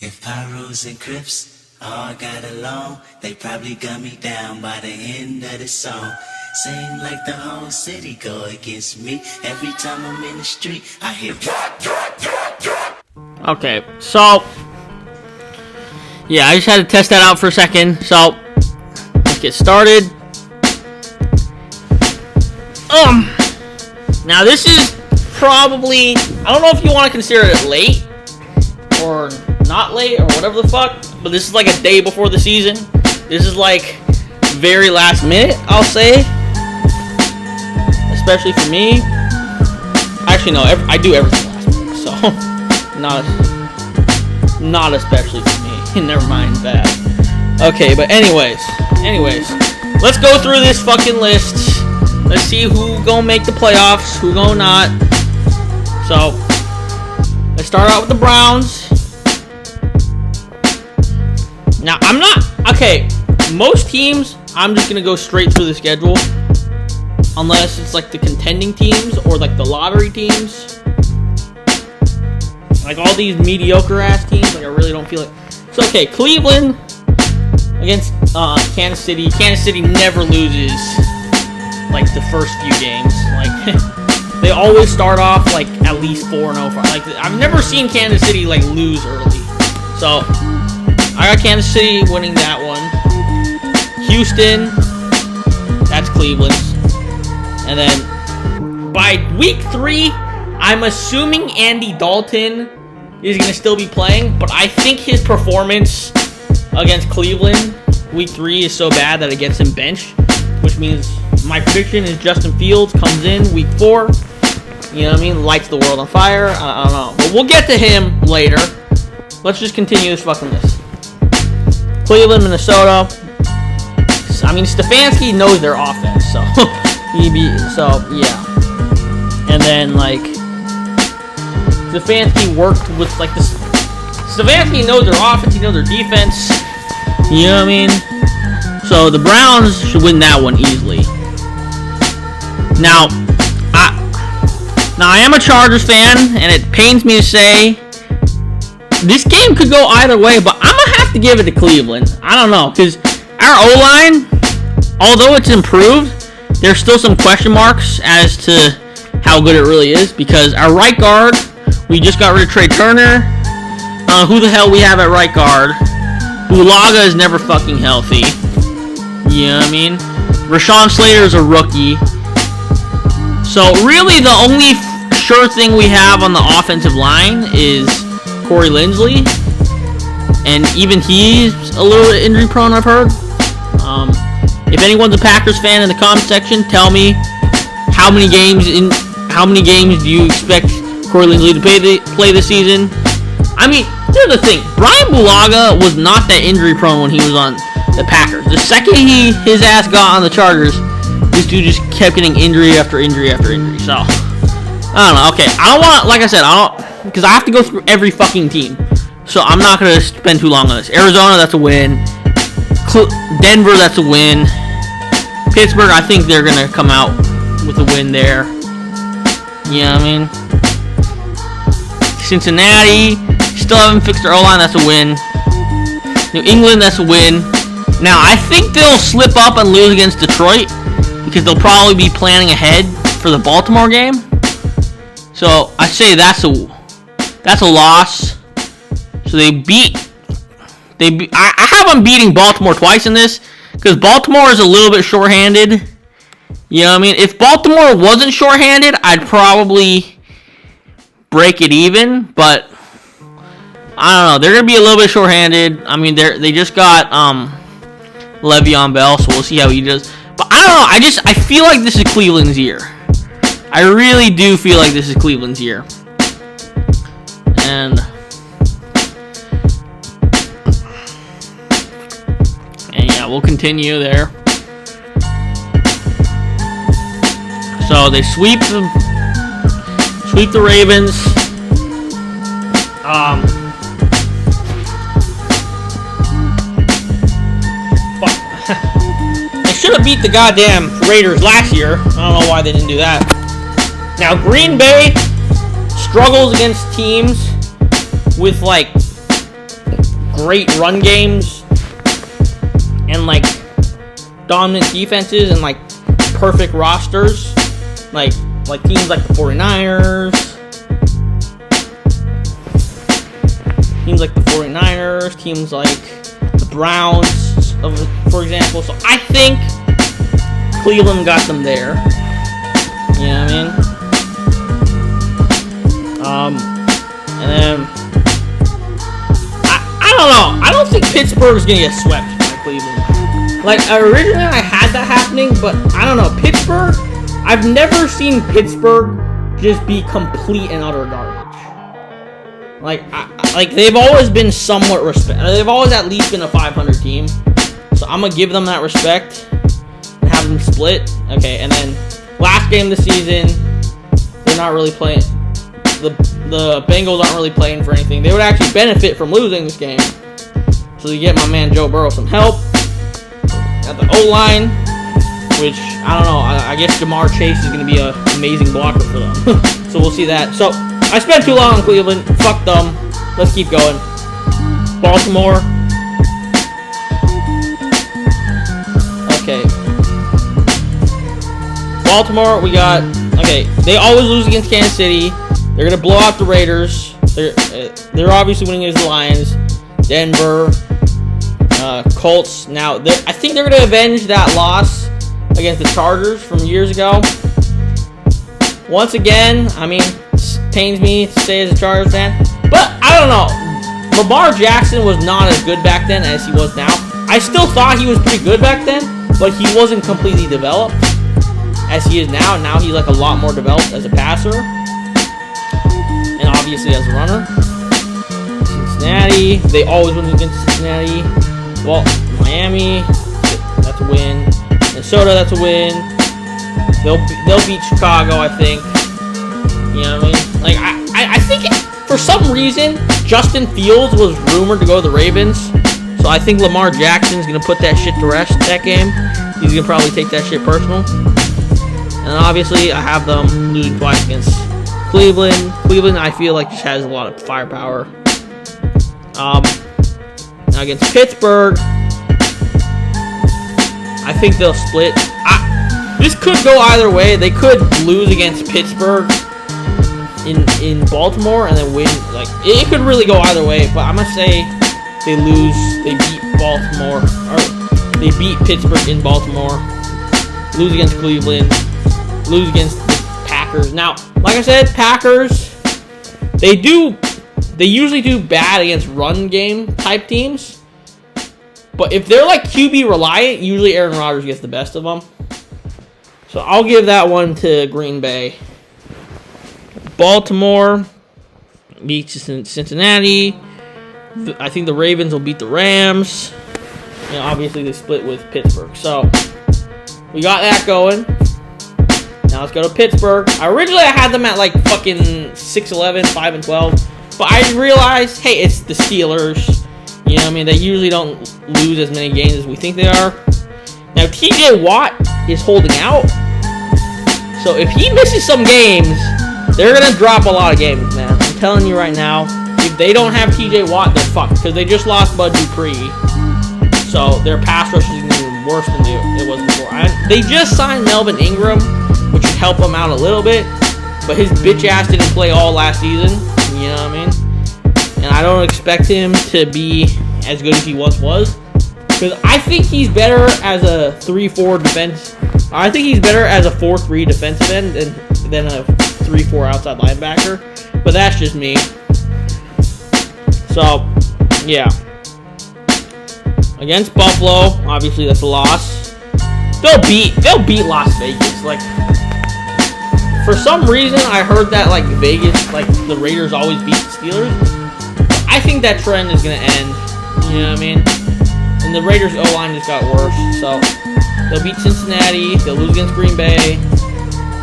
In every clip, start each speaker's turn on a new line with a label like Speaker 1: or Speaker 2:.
Speaker 1: If Pyros and Crips all got along, they probably got me down by the end of the song. Seem like the whole city go against me. Every time I'm in the street, I hear drop, drop, drop, drop.
Speaker 2: Okay, so yeah, I just had to test that out for a second. So let's get started. Now this is probably, I don't know if you want to consider it late or not late or whatever the fuck, but this is like a day before the season. This is like very last minute, I'll say, especially for me. Actually, no, I do everything last minute, so not especially for me. Never mind that. Okay, but anyways, let's go through this fucking list. Let's see who gonna make the playoffs, who gonna not. So let's start out with the Browns. Now, I'm not... Okay, most teams, I'm just going to go straight through the schedule. Unless it's like the contending teams or like the lottery teams. Like all these mediocre-ass teams, like I really don't feel like... So, okay, Cleveland against Kansas City. Kansas City never loses like the first few games. Like, they always start off like at least 4-0. Like, I've never seen Kansas City like lose early. So... I got Kansas City winning that one. Houston, that's Cleveland's. And then by week 3, I'm assuming Andy Dalton is going to still be playing, but I think his performance against Cleveland week 3 is so bad that it gets him benched, which means my prediction is Justin Fields comes in week 4. You know what I mean? Lights the world on fire. I don't know. But we'll get to him later. Let's just continue this fucking list. Cleveland, Minnesota. I mean, Stefanski knows their offense, so yeah. And then like Stefanski worked with like this. Stefanski knows their offense, he knows their defense. You know what I mean? So the Browns should win that one easily. Now I am a Chargers fan, and it pains me to say this game could go either way, but I'm going to have to give it to Cleveland. I don't know, because our O-line, although it's improved, there's still some question marks as to how good it really is, because our right guard, we just got rid of Trey Turner. Who the hell we have at right guard? Bulaga is never fucking healthy. You know what I mean? Rashawn Slater is a rookie. So really the only sure thing we have on the offensive line is Cory Lindley, and even he's a little bit injury prone, I've heard. If anyone's a Packers fan in the comment section, tell me how many games do you expect Cory Lindley to play this season? I mean, here's the thing: Brian Bulaga was not that injury prone when he was on the Packers. The second his ass got on the Chargers, this dude just kept getting injury after injury after injury. So I don't know. Okay, I don't want, like I said, because I have to go through every fucking team. So I'm not going to spend too long on this. Arizona, that's a win. Denver, that's a win. Pittsburgh, I think they're going to come out with a win there. You know what I mean? Cincinnati, still haven't fixed their O-line, that's a win. New England, that's a win. Now, I think they'll slip up and lose against Detroit, because they'll probably be planning ahead for the Baltimore game. So I say that's a loss. So I have them beating Baltimore twice in this, because Baltimore is a little bit shorthanded. You know what I mean? If Baltimore wasn't shorthanded, I'd probably break it even, but I don't know. They're gonna be a little bit shorthanded. I mean, they just got Le'Veon Bell, so we'll see how he does. But I don't know. I feel like this is Cleveland's year. I really do feel like this is Cleveland's year. And yeah, we'll continue there. So they sweep the Ravens. They should have beat the goddamn Raiders last year. I don't know why they didn't do that. Now, Green Bay struggles against teams with, like, great run games and like dominant defenses and like perfect rosters, like teams like the 49ers, teams like the Browns, for example. So I think Cleveland got them there. You know what I mean? And then I don't know. I don't think Pittsburgh's gonna get swept by Cleveland. Like originally, I had that happening, but I don't know. Pittsburgh. I've never seen Pittsburgh just be complete and utter garbage. Like they've always been somewhat respect. They've always at least been a 500 team. So I'm gonna give them that respect and have them split. Okay, and then last game of the season, they're not really playing. The Bengals aren't really playing for anything. They would actually benefit from losing this game. So you get my man Joe Burrow some help at the O-line, which, I don't know, I guess Jamar Chase is going to be an amazing blocker for them. So we'll see that. So I spent too long on Cleveland. Fuck them. Let's keep going. Baltimore. Okay. Baltimore, we got... Okay, they always lose against Kansas City. They're going to blow out the Raiders. They're obviously winning against the Lions. Denver. Colts. Now, I think they're going to avenge that loss against the Chargers from years ago. Once again, I mean, it pains me to say as a Chargers fan, but I don't know. Lamar Jackson was not as good back then as he was now. I still thought he was pretty good back then, but he wasn't completely developed as he is now. Now he's like a lot more developed as a passer and obviously as a runner. Cincinnati, they always win against Cincinnati. Well, Miami, that's a win. Minnesota, that's a win. They'll beat Chicago, I think. You know what I mean? Like I think for some reason Justin Fields was rumored to go to the Ravens, so I think Lamar Jackson's gonna put that shit to rest that game. He's gonna probably take that shit personal. And obviously, I have them losing twice against Cleveland. Cleveland, I feel like, just has a lot of firepower. Now against Pittsburgh, I think they'll split. This could go either way. They could lose against Pittsburgh in Baltimore and then win. Like, it could really go either way. But I'm gonna say they lose. They beat Baltimore, or they beat Pittsburgh in Baltimore. Lose against Cleveland. Lose against the Packers. Now, like I said, Packers, they usually do bad against run game type teams. But if they're like QB reliant, usually Aaron Rodgers gets the best of them. So I'll give that one to Green Bay. Baltimore beats Cincinnati. I think the Ravens will beat the Rams. And obviously they split with Pittsburgh. So we got that going. Now let's go to Pittsburgh. Originally I had them at like fucking 6-11, 5-12. But I realized, hey, it's the Steelers. You know what I mean? They usually don't lose as many games as we think they are. Now, TJ Watt is holding out. So if he misses some games, they're going to drop a lot of games, man. I'm telling you right now. If they don't have TJ Watt, they're fucked. Because they just lost Bud Dupree. So their pass rush is going to be worse than it was before. They just signed Melvin Ingram, which would help him out a little bit. But his bitch ass didn't play all last season. You know what I mean? And I don't expect him to be as good as he once was. Because I think he's better as a 3-4 defense. I think he's better as a 4-3 defensive end than a 3-4 outside linebacker. But that's just me. So, yeah. Against Buffalo, obviously that's a loss. They'll beat Las Vegas. Like, for some reason, I heard that like Vegas, like the Raiders always beat the Steelers. I think that trend is gonna end. You know what I mean? And the Raiders O-line just got worse. So they'll beat Cincinnati. They'll lose against Green Bay.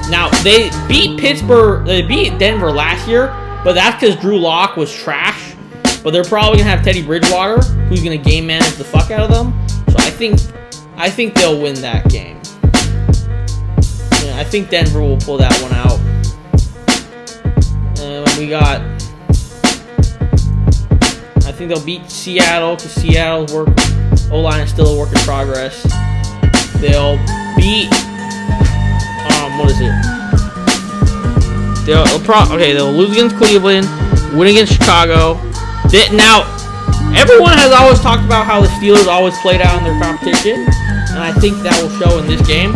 Speaker 2: Now they beat Pittsburgh. They beat Denver last year, but that's because Drew Lock was trash. But they're probably gonna have Teddy Bridgewater, who's gonna game manage the fuck out of them. So I think they'll win that game. I think Denver will pull that one out. We got, I think they'll beat Seattle because Seattle's O-line is still a work in progress. They'll beat what is it? They'll lose against Cleveland, win against Chicago. Now, everyone has always talked about how the Steelers always play down their competition, and I think that will show in this game.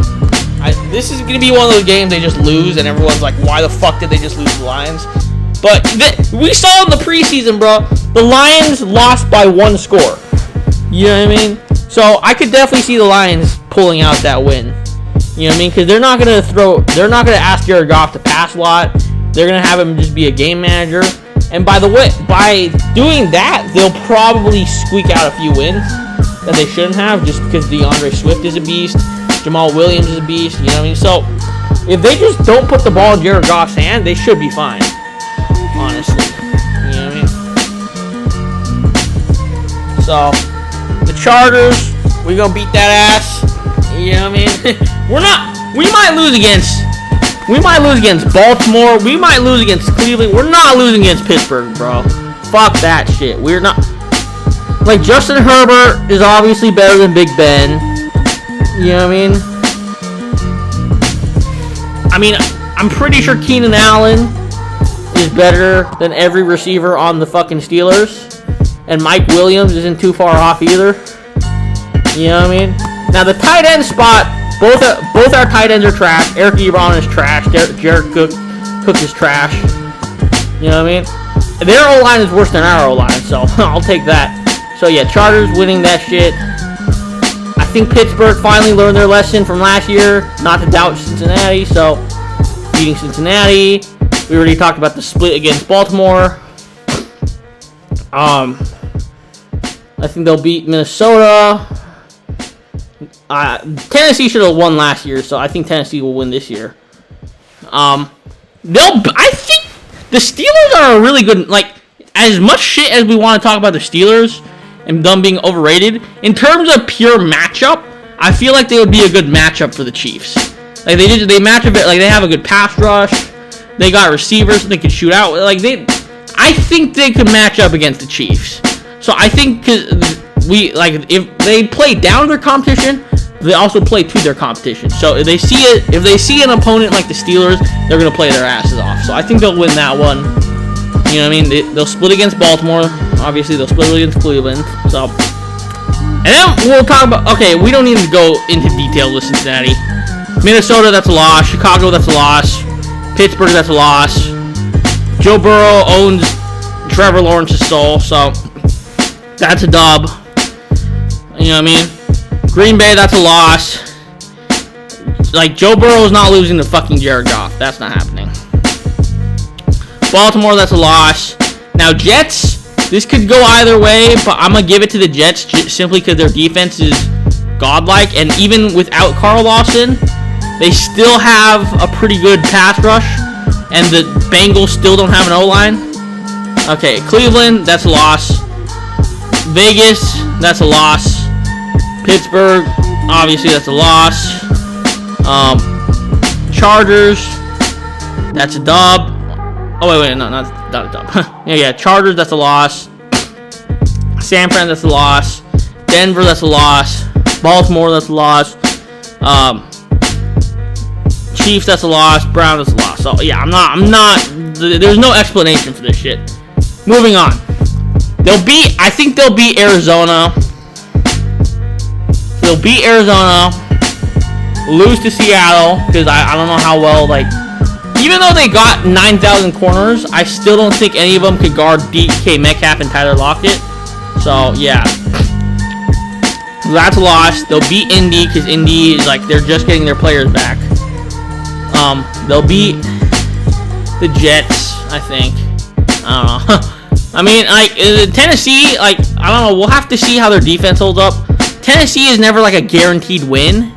Speaker 2: This is going to be one of those games they just lose, and everyone's like, why the fuck did they just lose the Lions? But we saw in the preseason, bro, the Lions lost by 1 score. You know what I mean? So I could definitely see the Lions pulling out that win. You know what I mean? Because they're not going to ask Jared Goff to pass a lot. They're going to have him just be a game manager. And by the way, by doing that, they'll probably squeak out a few wins that they shouldn't have just because DeAndre Swift is a beast. Jamal Williams is a beast. You know what I mean? So if they just don't put the ball in Jared Goff's hand, they should be fine. Honestly. You know what I mean? So the Chargers, we're going to beat that ass. You know what I mean? We might lose against Baltimore. We might lose against Cleveland. We're not losing against Pittsburgh, bro. Fuck that shit. We're not. Like, Justin Herbert is obviously better than Big Ben. You know what I mean? I'm pretty sure Keenan Allen is better than every receiver on the fucking Steelers. And Mike Williams isn't too far off either. You know what I mean? Now, the tight end spot, both our tight ends are trash. Eric Ebron is trash. Jared Cook is trash. You know what I mean? Their O-line is worse than our O-line, so I'll take that. So, yeah, Chargers winning that shit. I think Pittsburgh finally learned their lesson from last year, not to doubt Cincinnati, so beating Cincinnati. We already talked about the split against Baltimore. I think they'll beat Minnesota. Tennessee should have won last year, so I think Tennessee will win this year. I think the Steelers are a really good, like, as much shit as we want to talk about the Steelers and them being overrated, in terms of pure matchup, I feel like they would be a good matchup for the Chiefs. Like, they match a bit, like, they have a good pass rush, they got receivers they can shoot out, like, I think they could match up against the Chiefs. So I think, if they play down their competition, they also play to their competition. So if they see an opponent like the Steelers, they're gonna play their asses off. So I think they'll win that one. You know what I mean? They'll split against Baltimore. Obviously, they'll split against Cleveland. So, and then we'll talk about. Okay, we don't need to go into detail with Cincinnati. Minnesota, that's a loss. Chicago, that's a loss. Pittsburgh, that's a loss. Joe Burrow owns Trevor Lawrence's soul, so that's a dub. You know what I mean? Green Bay, that's a loss. Like, Joe Burrow's not losing to fucking Jared Goff. That's not happening. Baltimore, that's a loss. Now, Jets, this could go either way, but I'm going to give it to the Jets simply because their defense is godlike. And even without Carl Lawson, they still have a pretty good pass rush. And the Bengals still don't have an O-line. Okay, Cleveland, that's a loss. Vegas, that's a loss. Pittsburgh, obviously that's a loss. Chargers, that's a dub. Oh, wait, no, not a dub. yeah, Chargers, that's a loss. San Fran, that's a loss. Denver, that's a loss. Baltimore, that's a loss. Chiefs, that's a loss. Browns, that's a loss. So, yeah, I'm not, there's no explanation for this shit. Moving on. I think they'll beat Arizona. They'll beat Arizona, lose to Seattle, because I don't know how well, like, even though they got 9,000 corners, I still don't think any of them could guard DK Metcalf and Tyler Lockett. So, yeah. That's a loss. They'll beat Indy, because Indy is, like, they're just getting their players back. They'll beat the Jets, I think. I don't know. I mean, like, Tennessee, like, I don't know. We'll have to see how their defense holds up. Tennessee is never, like, a guaranteed win,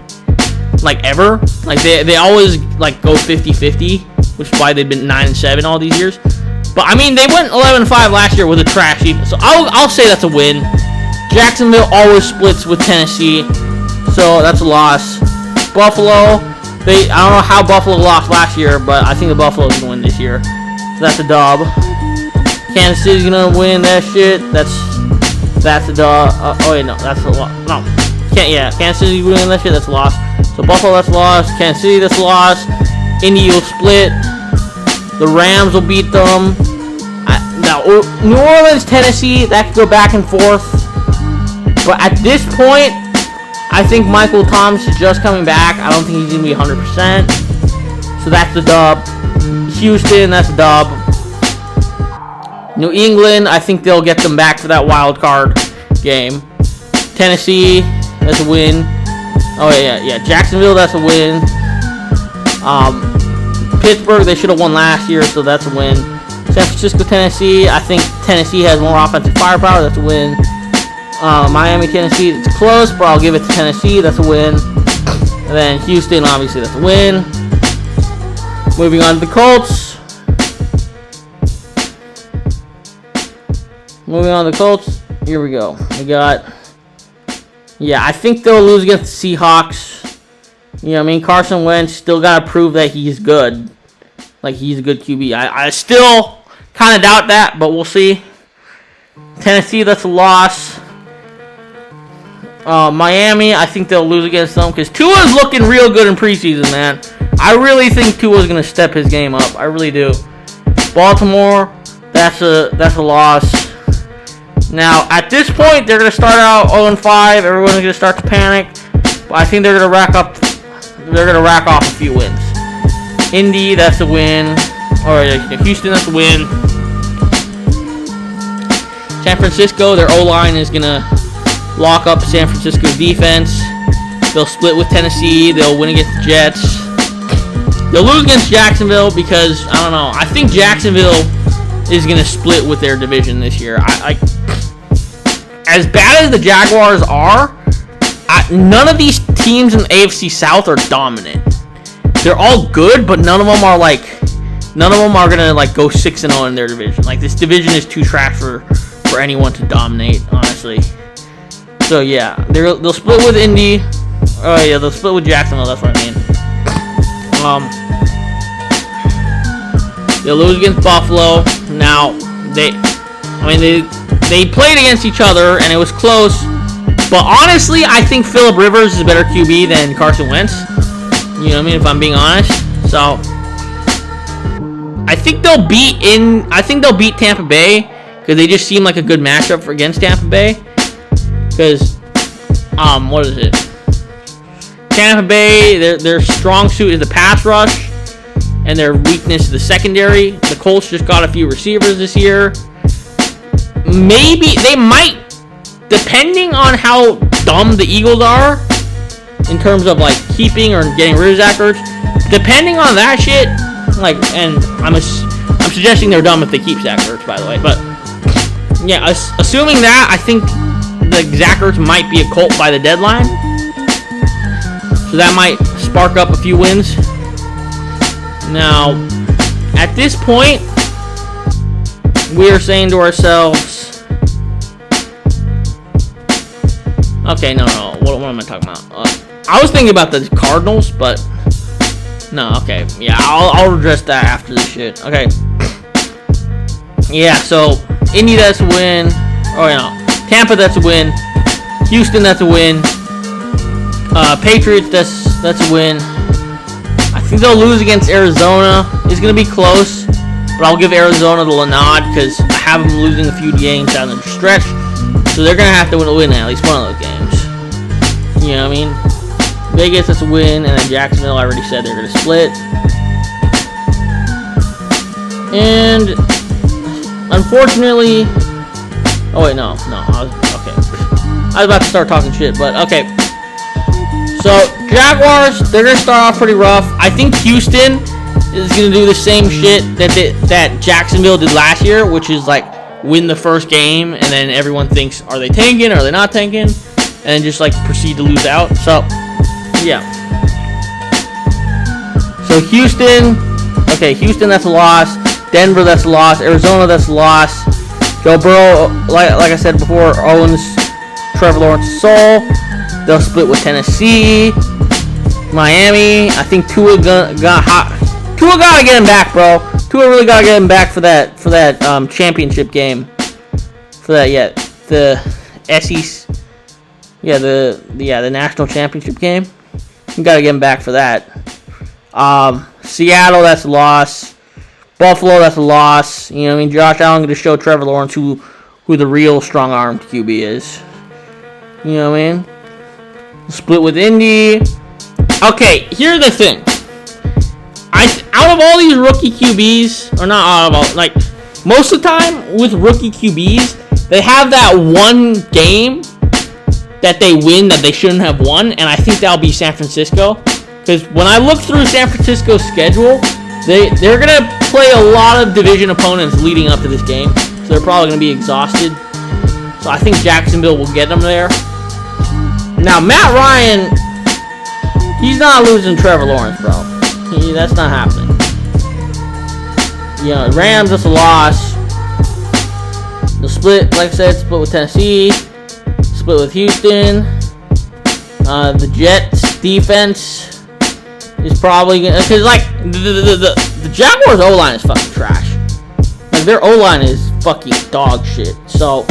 Speaker 2: like, ever. Like, they always, like, go 50-50, which is why they've been 9-7 all these years. But, I mean, they went 11-5 last year with a trash defense, so I'll say that's a win. Jacksonville always splits with Tennessee, so that's a loss. Buffalo, I don't know how Buffalo lost last year, but I think the Buffalo's going to win this year. So that's a dub. Kansas City's going to win that shit. That's That's a oh wait, no, that's a loss. No, Kansas City winning that shit. That's a loss. So Buffalo, that's a loss. Kansas City, that's a loss. Indy will split. The Rams will beat them. Now New Orleans, Tennessee, that could go back and forth. But at this point, I think Michael Thomas is just coming back. I don't think he's gonna be 100%. So that's the dub. Houston, that's a dub. New England, I think they'll get them back for that wild card game. Tennessee, that's a win. Oh yeah. Jacksonville, that's a win. Pittsburgh, they should have won last year, so that's a win. San Francisco, Tennessee, I think Tennessee has more offensive firepower. That's a win. Miami, Tennessee, it's close, but I'll give it to Tennessee. That's a win. And then Houston, obviously, that's a win. Moving on to the Colts. Here we go. We got... Yeah, I think they'll lose against the Seahawks. You know what I mean? Carson Wentz still got to prove that he's good. Like, he's a good QB. I still kind of doubt that, but we'll see. Tennessee, that's a loss. Miami, I think they'll lose against them because Tua's looking real good in preseason, man. I really think Tua's going to step his game up. I really do. Baltimore, that's a loss. Now, at this point, they're going to start out 0-5. Everyone's going to start to panic. But I think they're going to rack off a few wins. Indy, that's a win. Houston, that's a win. San Francisco, their O-line is going to lock up San Francisco's defense. They'll split with Tennessee. They'll win against the Jets. They'll lose against Jacksonville because, I don't know, I think Jacksonville is going to split with their division this year. As bad as the Jaguars are, none of these teams in the AFC South are dominant. They're all good, but none of them are going to go 6-0 in their division. Like, this division is too trash for anyone to dominate, honestly. So yeah, they'll split with Indy. Oh yeah, they'll split with Jacksonville. That's what I mean. They'll lose against Buffalo. Now they played against each other and it was close. But honestly, I think Phillip Rivers is a better QB than Carson Wentz. You know what I mean? If I'm being honest. So I think they'll beat Tampa Bay because they just seem like a good matchup against Tampa Bay. Because, what is it? Tampa Bay, their strong suit is the pass rush, and their weakness is the secondary. The Colts just got a few receivers this year. Maybe they might, depending on how dumb the Eagles are, in terms of like keeping or getting rid of Zach Ertz. Depending on that shit, like, and I'm suggesting they're dumb if they keep Zach Ertz, by the way. But yeah, assuming that, I think the Zach Ertz might be a Colt by the deadline. So that might spark up a few wins. Now, at this point, we are saying to ourselves, okay, no, what am I talking about? I was thinking about the Cardinals, but no, okay, yeah, I'll address that after this shit. Okay, yeah, so Indy, that's a win. Oh, yeah, Tampa, that's a win. Houston, that's a win. Patriots, that's a win. I think they'll lose against Arizona. It's going to be close, but I'll give Arizona the nod because I have them losing a few games down the stretch. So they're going to have to win at least one of those games. You know what I mean? Vegas, that's a win. And then Jacksonville, I already said they're going to split. And unfortunately... Oh, wait, no. I was about to start talking shit, but okay. So, Jaguars, they're going to start off pretty rough. I think Houston is going to do the same shit that Jacksonville did last year, which is like win the first game, and then everyone thinks, are they tanking, are they not tanking? And then just like proceed to lose out. So, yeah. So, Houston, that's a loss. Denver, that's a loss. Arizona, that's a loss. Joe Burrow, like I said before, owns Trevor Lawrence's soul. They'll split with Tennessee, Miami. I think Tua got to get him back, bro. Tua really got to get him back for that championship game. For that, yeah, the SEC. Yeah, the national championship game. You gotta get him back for that. Seattle, that's a loss. Buffalo, that's a loss. You know what I mean? Josh Allen gonna show Trevor Lawrence who the real strong-armed QB is. You know what I mean? Split with Indy. Okay, here's the thing. Out of all these rookie QBs, or not out of all, like, most of the time with rookie QBs, they have that one game that they win that they shouldn't have won, and I think that'll be San Francisco. Because when I look through San Francisco's schedule, they're going to play a lot of division opponents leading up to this game, so they're probably going to be exhausted. So I think Jacksonville will get them there. Now, Matt Ryan, he's not losing Trevor Lawrence, bro. That's not happening. You know, Rams, that's a loss. The split, like I said, split with Tennessee. Split with Houston. The Jets defense is probably gonna, because like the Jaguars O-line is fucking trash. Like their O-line is fucking dog shit. So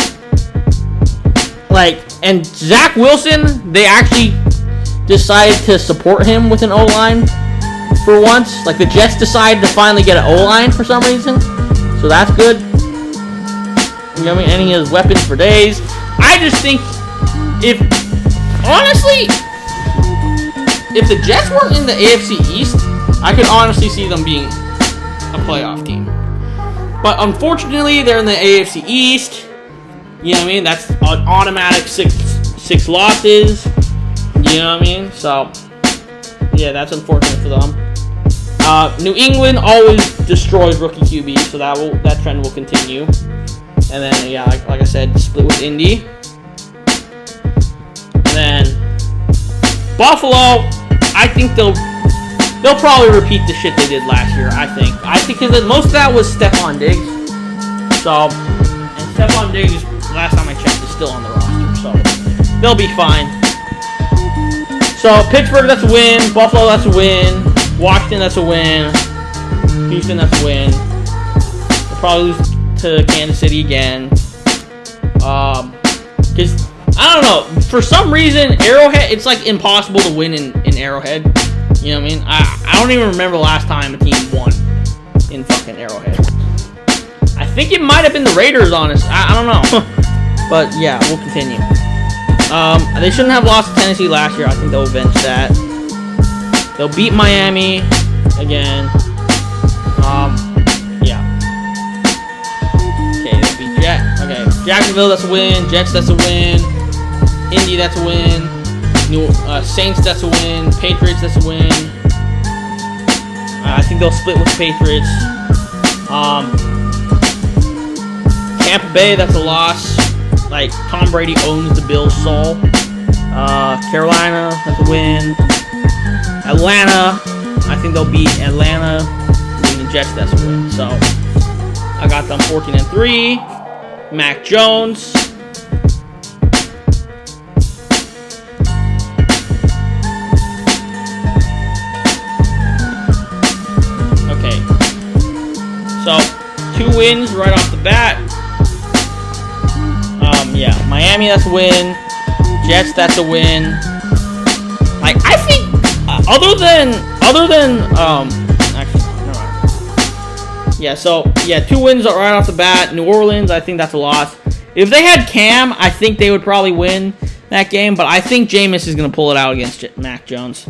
Speaker 2: like, and Zach Wilson, they actually decided to support him with an O-line for once. Like the Jets decided to finally get an O-line for some reason. So that's good. You know what I mean? And he has weapons for days. I just think if the Jets weren't in the AFC East, I could honestly see them being a playoff team. But unfortunately, they're in the AFC East. You know what I mean? That's an automatic six losses. You know what I mean? So, yeah, that's unfortunate for them. New England always destroys rookie QB, so that trend will continue. And then, yeah, like I said, split with Indy. And then Buffalo, I think they'll probably repeat the shit they did last year. I think because most of that was Stephon Diggs. So, and Stephon Diggs, last time I checked, is still on the roster. So they'll be fine. So Pittsburgh, that's a win. Buffalo, that's a win. Washington, that's a win. Houston, that's a win. They'll probably lose to Kansas City again. Because I don't know, for some reason Arrowhead, it's like impossible to win in Arrowhead. You know what I mean? I don't even remember the last time a team won in fucking Arrowhead. I think it might have been the Raiders, honest. I don't know. But yeah, we'll continue. They shouldn't have lost to Tennessee last year. I think they'll avenge that. They'll beat Miami again. Yeah. Okay, they'll beat Jacksonville, that's a win. Jets, that's a win. Indy, that's a win. Saints, that's a win. Patriots, that's a win. I think they'll split with the Patriots. Tampa Bay, that's a loss. Like, Tom Brady owns the Bills' soul. Carolina, that's a win. Atlanta, I think they'll beat Atlanta. And the Jets, that's a win. So, I got them 14-3. Mac Jones. Okay. So, 2 wins right off the bat. Yeah, Miami, that's a win. Jets, that's a win. Like, I think, other than, actually, never mind. Yeah, so, yeah, 2 wins right off the bat. New Orleans, I think that's a loss. If they had Cam, I think they would probably win that game, but I think Jameis is going to pull it out against Mac Jones.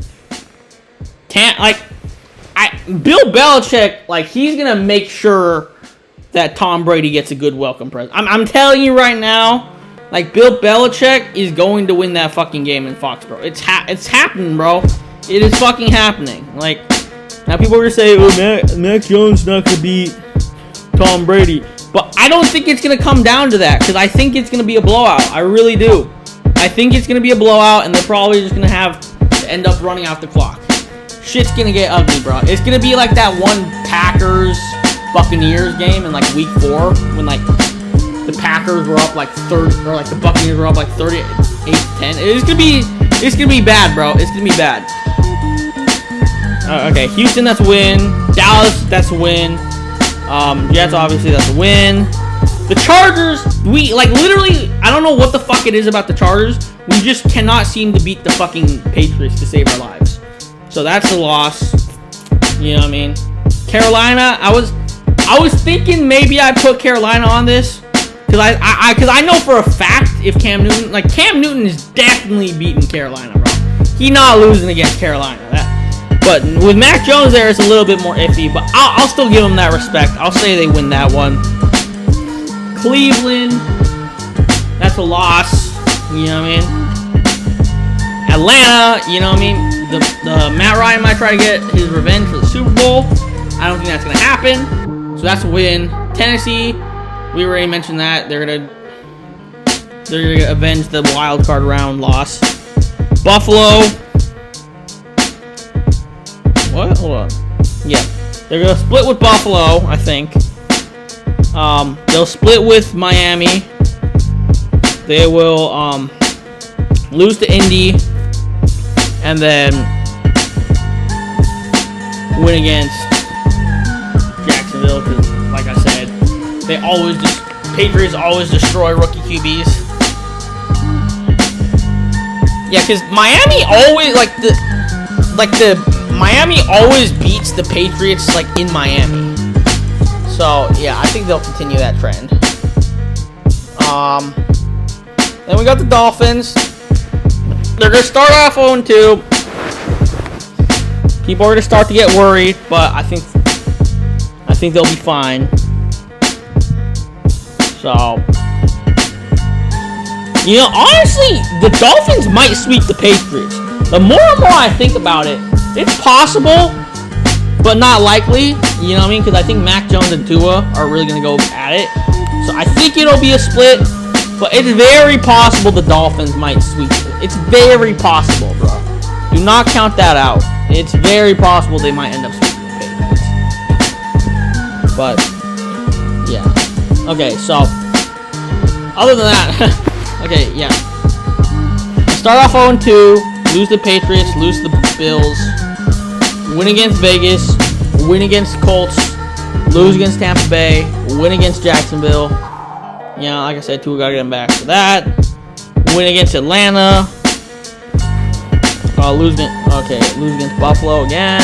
Speaker 2: Bill Belichick, like, he's going to make sure that Tom Brady gets a good welcome present. I'm telling you right now, like, Bill Belichick is going to win that fucking game in Foxborough. It's happening, bro. It is fucking happening. Like, now people are going to say, oh, Mac Jones not going to beat Tom Brady. But I don't think it's going to come down to that, because I think it's going to be a blowout. I really do. I think it's going to be a blowout, and they're probably just going to have to end up running out the clock. Shit's going to get ugly, bro. It's going to be like that one Packers-Buccaneers game in, like, week 4, when, like, the Packers were up, like, 30, or, like, the Buccaneers were up, like, 38-10. It's going to be bad, bro. It's going to be bad. Okay, Houston, that's a win. Dallas, that's a win. Jets, obviously, that's a win. The Chargers, We, like, literally, I don't know what the fuck it is about the Chargers. We just cannot seem to beat the fucking Patriots to save our lives. So that's a loss. You know what I mean? Carolina, I was thinking maybe I put Carolina on this. Because I know for a fact if Cam Newton is definitely beating Carolina, bro. He's not losing against Carolina. But with Mac Jones there, it's a little bit more iffy. But I'll still give him that respect. I'll say they win that one. Cleveland, that's a loss. You know what I mean? Atlanta, you know what I mean? The Matt Ryan might try to get his revenge for the Super Bowl. I don't think that's gonna happen. So that's a win. Tennessee, we already mentioned that they're gonna avenge the wild card round loss. Buffalo. What? Hold on. Yeah, they're gonna split with Buffalo, I think. They'll split with Miami. They will lose to Indy, and then win against Jacksonville. Because, like I said, Patriots always destroy rookie QBs. Yeah, because Miami always Miami always beats the Patriots like in Miami. So yeah, I think they'll continue that trend. Then we got the Dolphins. They're gonna start off 0-2. People are gonna start to get worried, but I think they'll be fine. So, you know, honestly, the Dolphins might sweep the Patriots. The more and more I think about it, it's possible, but not likely. You know what I mean? Because I think Mac Jones and Tua are really going to go at it. So I think it'll be a split, but it's very possible the Dolphins might sweep it. It's very possible, bro. Do not count that out. It's very possible they might end up sweeping the Patriots. But, yeah. Okay, so, other than that, okay, yeah. Start off 0-2, lose the Patriots, lose the Bills, win against Vegas, win against Colts, lose against Tampa Bay, win against Jacksonville. You know, like I said, Tua gotta get him back for that. Win against Atlanta. Lose against Buffalo again.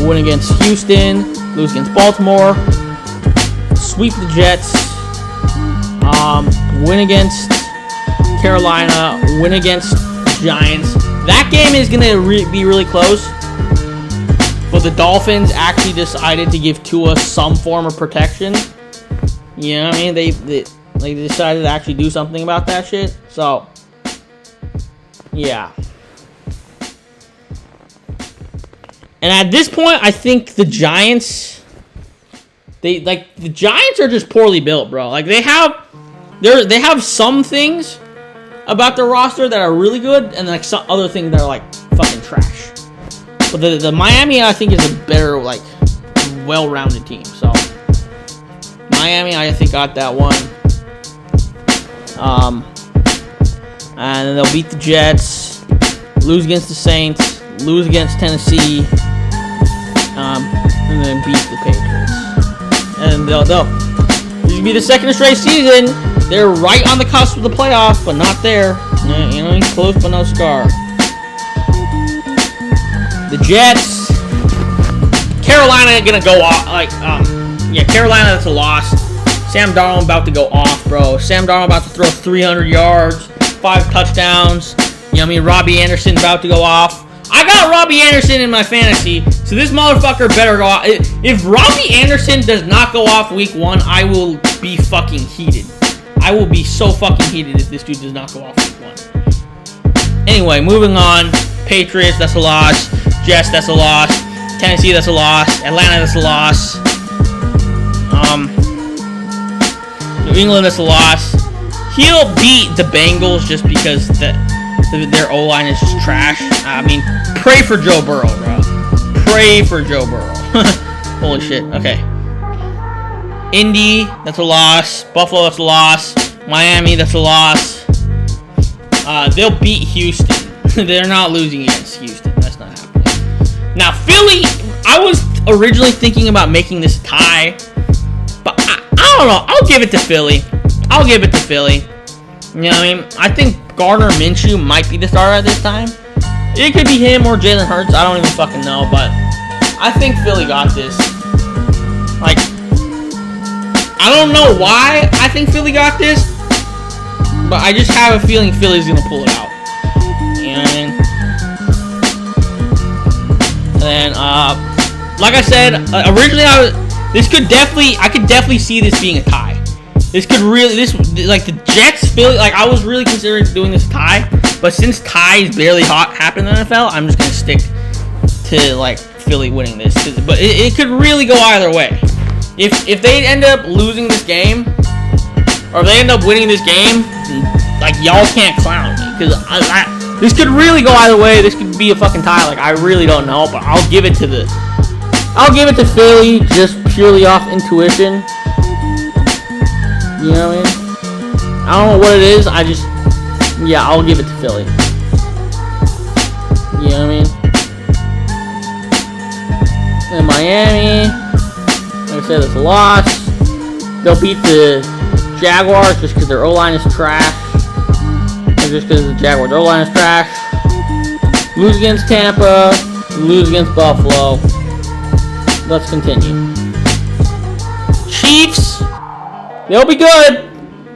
Speaker 2: Win against Houston, lose against Baltimore. Sweep the Jets. Win against Carolina. Win against Giants. That game is going to be really close. But the Dolphins actually decided to give Tua some form of protection. You know what I mean? They decided to actually do something about that shit. So, yeah. And at this point, I think the Giants... the Giants are just poorly built, bro. Like, they have some things about their roster that are really good, and like some other things that are like fucking trash. But the Miami, I think, is a better, like, well-rounded team. So Miami, I think, got that one. And then they'll beat the Jets, lose against the Saints, lose against Tennessee, and then beat the Patriots. And this will be the second straight season. They're right on the cusp of the playoffs, but not there. You know, close but no cigar. The Jets, Carolina gonna go off. Carolina, that's a loss. Sam Darnold about to go off, bro. Sam Darnold about to throw 300 yards, 5 touchdowns. You know what I mean? Robbie Anderson about to go off. I got Robbie Anderson in my fantasy, so this motherfucker better go off. If Robbie Anderson does not go off week 1, I will be fucking heated. I will be so fucking heated if this dude does not go off week 1. Anyway, moving on. Patriots, that's a loss. Jets, that's a loss. Tennessee, that's a loss. Atlanta, that's a loss. New England, that's a loss. He'll beat the Bengals just because their O-line is just trash. I mean, pray for Joe Burrow, bro. Pray for Joe Burrow. Holy shit. Okay. Indy, that's a loss. Buffalo, that's a loss. Miami, that's a loss. They'll beat Houston. They're not losing against Houston. That's not happening. Now, Philly, I was originally thinking about making this a tie, but I don't know. I'll give it to Philly. You know what I mean? I think Gardner Minshew might be the starter at this time. It could be him or Jalen Hurts. I don't even fucking know, but I think Philly got this. Like, I don't know why I think Philly got this, but I just have a feeling Philly's gonna pull it out. You know what I mean? And then, like I said, originally I could definitely see this being a tie. Like the Jets, Philly, like I was really considering doing this tie, but since ties barely happen in the NFL, I'm just gonna stick to like Philly winning this. But it could really go either way. If they end up losing this game, or if they end up winning this game, like y'all can't clown me, because this could really go either way. This could be a fucking tie. Like I really don't know, but I'll give it to Philly just purely off intuition. You know what I mean? I don't know what it is. I'll give it to Philly. You know what I mean? And Miami, like I said, it's a loss. They'll beat the Jaguars just because their O-line is trash. Or just because the Jaguars' O-line is trash. Lose against Tampa. Lose against Buffalo. Let's continue. Chiefs. They'll be good.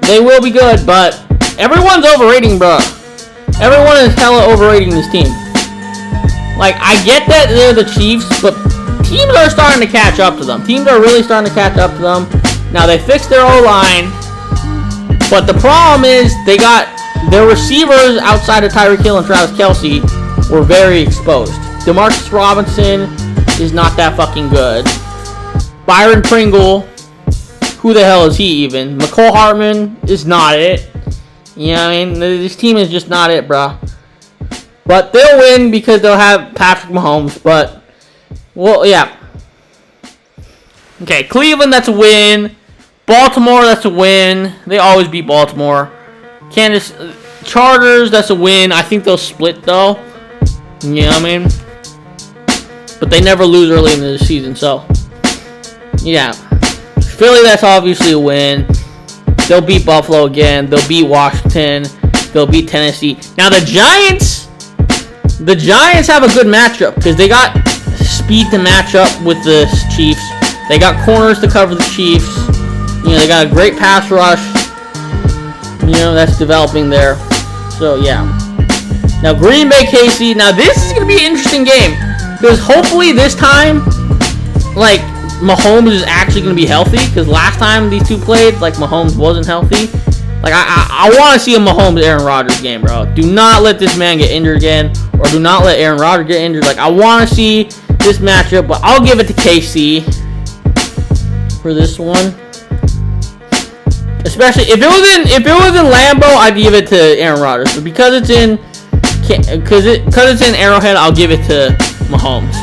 Speaker 2: They will be good, but everyone's overrating, bro. Everyone is hella overrating this team. Like, I get that they're the Chiefs, but teams are starting to catch up to them. Teams are really starting to catch up to them. Now, they fixed their O-line, but the problem is they got their receivers outside of Tyreek Hill and Travis Kelce were very exposed. Demarcus Robinson is not that fucking good. Byron Pringle, who the hell is he even? McCole Hartman is not it. You know what I mean? This team is just not it, bro. But they'll win because they'll have Patrick Mahomes. But, well, yeah. Okay, Cleveland, that's a win. Baltimore, that's a win. They always beat Baltimore. Kansas Chargers, that's a win. I think they'll split, though. You know what I mean? But they never lose early in the season, so. Yeah. Philly, that's obviously a win. They'll beat Buffalo again. They'll beat Washington. They'll beat Tennessee. Now, the Giants have a good matchup because they got speed to match up with the Chiefs. They got corners to cover the Chiefs. You know, they got a great pass rush. You know, that's developing there. So, yeah. Now, Green Bay, KC. Now, this is going to be an interesting game because hopefully this time, like, Mahomes is actually going to be healthy, because last time these two played, like, Mahomes wasn't healthy. Like, I want to see a Mahomes-Aaron Rodgers game, bro. Do not let this man get injured again, or do not let Aaron Rodgers get injured. Like, I want to see this matchup, but I'll give it to KC for this one. Especially, if it was in Lambeau, I'd give it to Aaron Rodgers. But because it's in Arrowhead, I'll give it to Mahomes.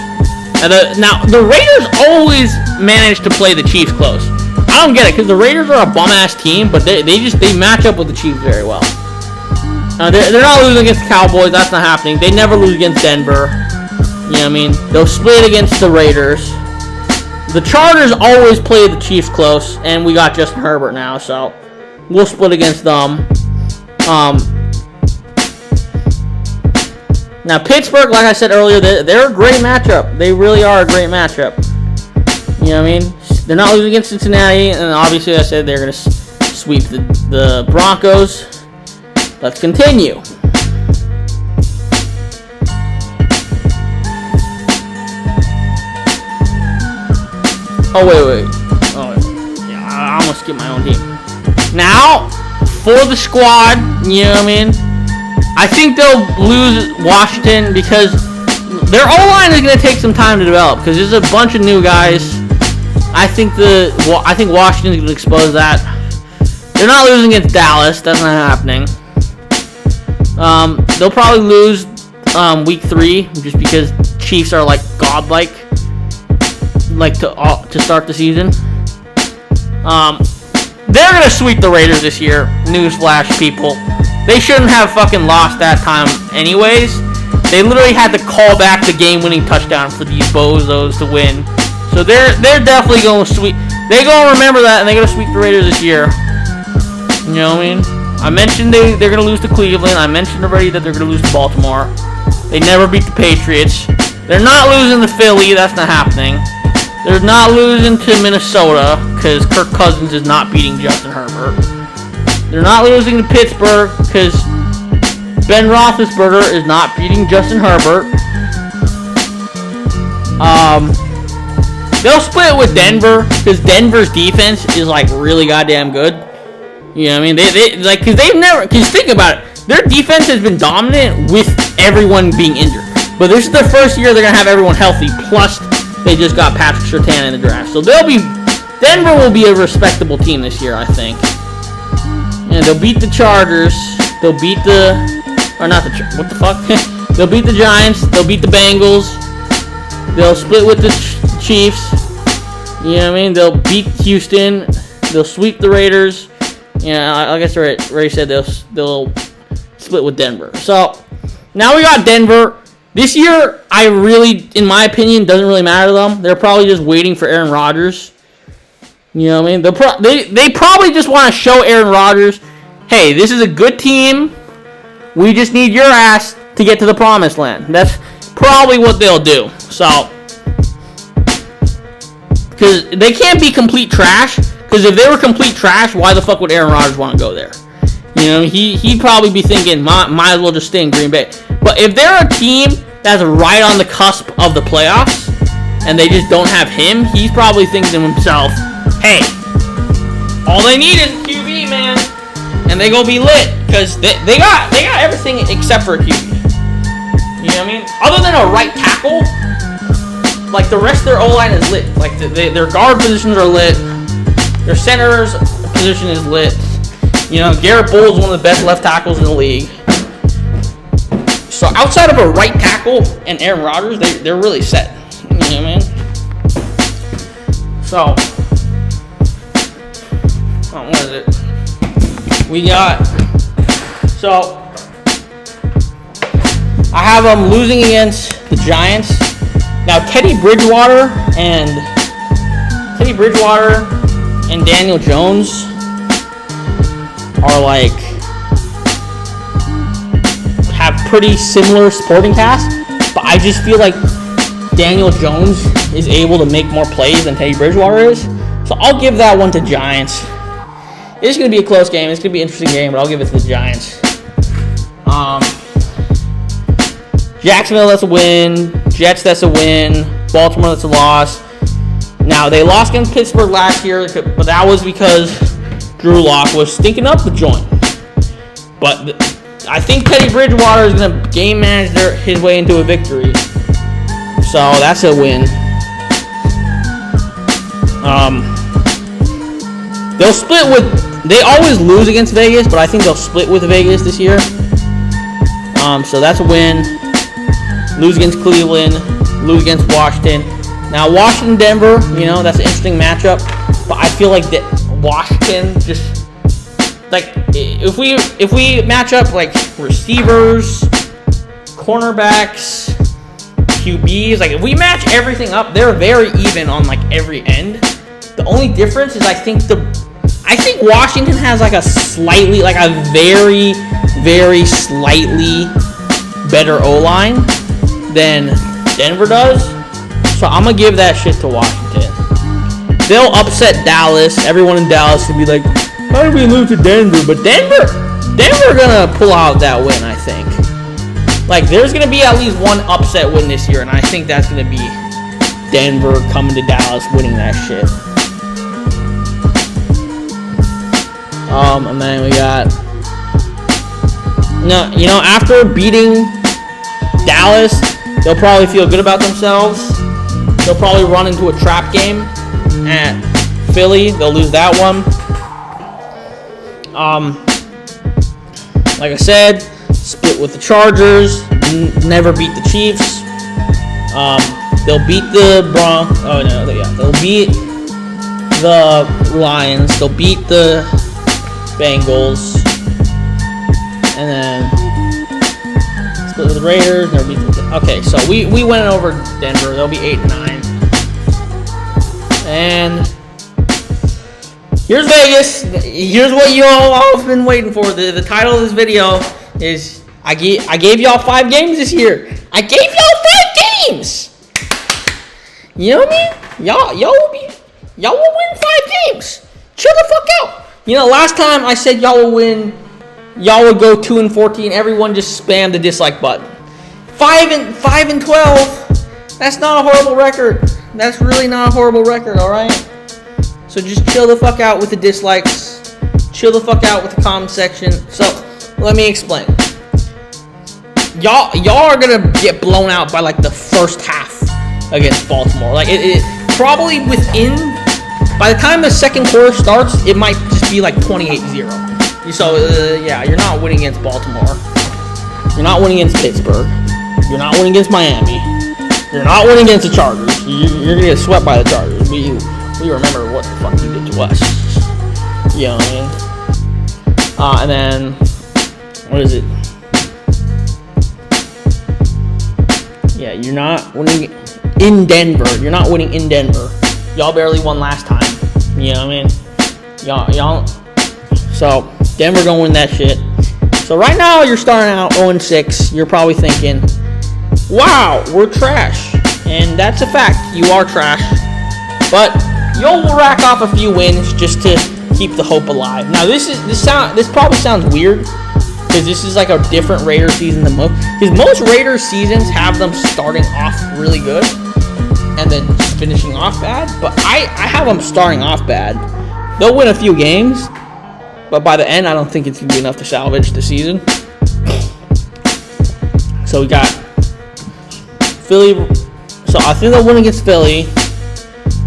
Speaker 2: Now, the Raiders always manage to play the Chiefs close. I don't get it, because the Raiders are a bum-ass team, but they match up with the Chiefs very well. They're not losing against the Cowboys. That's not happening. They never lose against Denver. You know what I mean? They'll split against the Raiders. The Chargers always play the Chiefs close, and we got Justin Herbert now, so we'll split against them. Now, Pittsburgh, like I said earlier, they're a great matchup. They really are a great matchup. You know what I mean? They're not losing against Cincinnati, and obviously I said they're going to sweep the Broncos. Let's continue. Oh, wait. Oh, yeah, I almost skipped my own team. Now, for the squad, you know what I mean? I think they'll lose Washington because their O-line is going to take some time to develop because there's a bunch of new guys. I think Washington's going to expose that. They're not losing against Dallas. That's not happening. They'll probably lose week 3 just because Chiefs are like godlike, like to start the season. They're going to sweep the Raiders this year. Newsflash, people. They shouldn't have fucking lost that time anyways. They literally had to call back the game-winning touchdown for these bozos to win. So they're definitely going to sweep. They gonna remember that, and they're gonna sweep the Raiders this year. You know what I mean? I mentioned they're gonna lose to Cleveland. I mentioned already that they're gonna lose to Baltimore. They never beat the Patriots. They're not losing to Philly. That's not happening. They're not losing to Minnesota because Kirk Cousins is not beating Justin Herbert. They're not losing to Pittsburgh because Ben Roethlisberger is not beating Justin Herbert. They'll split with Denver because Denver's defense is like really goddamn good. You know what I mean? Because think about it, their defense has been dominant with everyone being injured. But this is the first year they're gonna have everyone healthy. Plus, they just got Patrick Surtain in the draft, so Denver will be a respectable team this year, I think. And they'll beat the Chargers. They'll beat what the fuck? They'll beat the Giants. They'll beat the Bengals. They'll split with the Chiefs. You know what I mean? They'll beat Houston. They'll sweep the Raiders. Yeah, I guess I already said they'll split with Denver. So now we got Denver. This year, in my opinion, doesn't really matter to them. They're probably just waiting for Aaron Rodgers. You know what I mean? They probably just want to show Aaron Rodgers, hey, this is a good team. We just need your ass to get to the promised land. That's probably what they'll do. So, because they can't be complete trash. Because if they were complete trash, why the fuck would Aaron Rodgers want to go there? You know, he'd probably be thinking, might as well just stay in Green Bay. But if they're a team that's right on the cusp of the playoffs, and they just don't have him, he's probably thinking to himself, hey, all they need is a QB, man. And they gonna be lit, because they got everything except for a QB. You know what I mean? Other than a right tackle, like the rest of their O-line is lit. Like their guard positions are lit. Their center's position is lit. You know, Garrett Bull is one of the best left tackles in the league. So outside of a right tackle and Aaron Rodgers, they're really set. You know what I mean? So, what is it? We got. So, I have them losing against the Giants. Now, Teddy Bridgewater and Daniel Jones are like have pretty similar supporting cast, but I just feel like Daniel Jones is able to make more plays than Teddy Bridgewater is. So I'll give that one to Giants. It's going to be a close game. It's going to be an interesting game, but I'll give it to the Giants. Jacksonville, that's a win. Jets, that's a win. Baltimore, that's a loss. Now, they lost against Pittsburgh last year, but that was because Drew Lock was stinking up the joint. But I think Teddy Bridgewater is going to game manage his way into a victory. So, that's a win. They'll split with... They always lose against Vegas, but I think they'll split with Vegas this year. So, that's a win. Lose against Cleveland. Lose against Washington. Now, Washington, Denver, you know, that's an interesting matchup. But I feel like that Washington just, like, if we match up, like, receivers, cornerbacks, QBs, like, if we match everything up, they're very even on, like, every end. The only difference is I think Washington has, like, a very, very slightly better O-line than Denver does. So I'm going to give that shit to Washington. They'll upset Dallas. Everyone in Dallas will be like, how did we lose to Denver? But Denver going to pull out that win, I think. Like, there's going to be at least one upset win this year, and I think that's going to be Denver coming to Dallas, winning that shit. And then we got... No, you know, after beating Dallas, they'll probably feel good about themselves. They'll probably run into a trap game at Philly. They'll lose that one. Like I said, split with the Chargers. Never beat the Chiefs. They'll beat the Broncos. Oh no, yeah, they'll beat the Lions. They'll beat the Bengals, and then split with the Raiders. Never beat the... Okay, so we went over Denver. They'll be 8-9. And here's Vegas. Here's what you all have been waiting for. The title of this video is I gave y'all 5 games this year. I gave y'all 5 games. You know what I mean? Y'all will win 5 games. Chill the fuck out. You know, last time I said y'all will win, y'all would go 2-14. Everyone just spammed the dislike button. 5-12. That's not a horrible record. That's really not a horrible record. All right. So just chill the fuck out with the dislikes. Chill the fuck out with the comment section. So let me explain. Y'all are gonna get blown out by like the first half against Baltimore. Like it probably by the time the second quarter starts, it might just be like 28-0. So yeah, you're not winning against Baltimore. You're not winning against Pittsburgh. You're not winning against Miami. You're not winning against the Chargers. You're gonna get swept by the Chargers. We remember what the fuck you did to us. You know what I mean? And then what is it? Yeah, you're not winning in Denver. You're not winning in Denver. Y'all barely won last time. You know what I mean? Y'all. So Denver gonna win that shit. So right now you're starting out 0-6. You're probably thinking, "Wow, we're trash," and that's a fact. You are trash. But you'll rack off a few wins just to keep the hope alive. Now this probably sounds weird because this is like a different Raiders season than most. Because most Raiders seasons have them starting off really good and then just finishing off bad. But I have them starting off bad. They'll win a few games, but by the end, I don't think it's gonna be enough to salvage the season. So we got Philly. So I think they'll win against Philly.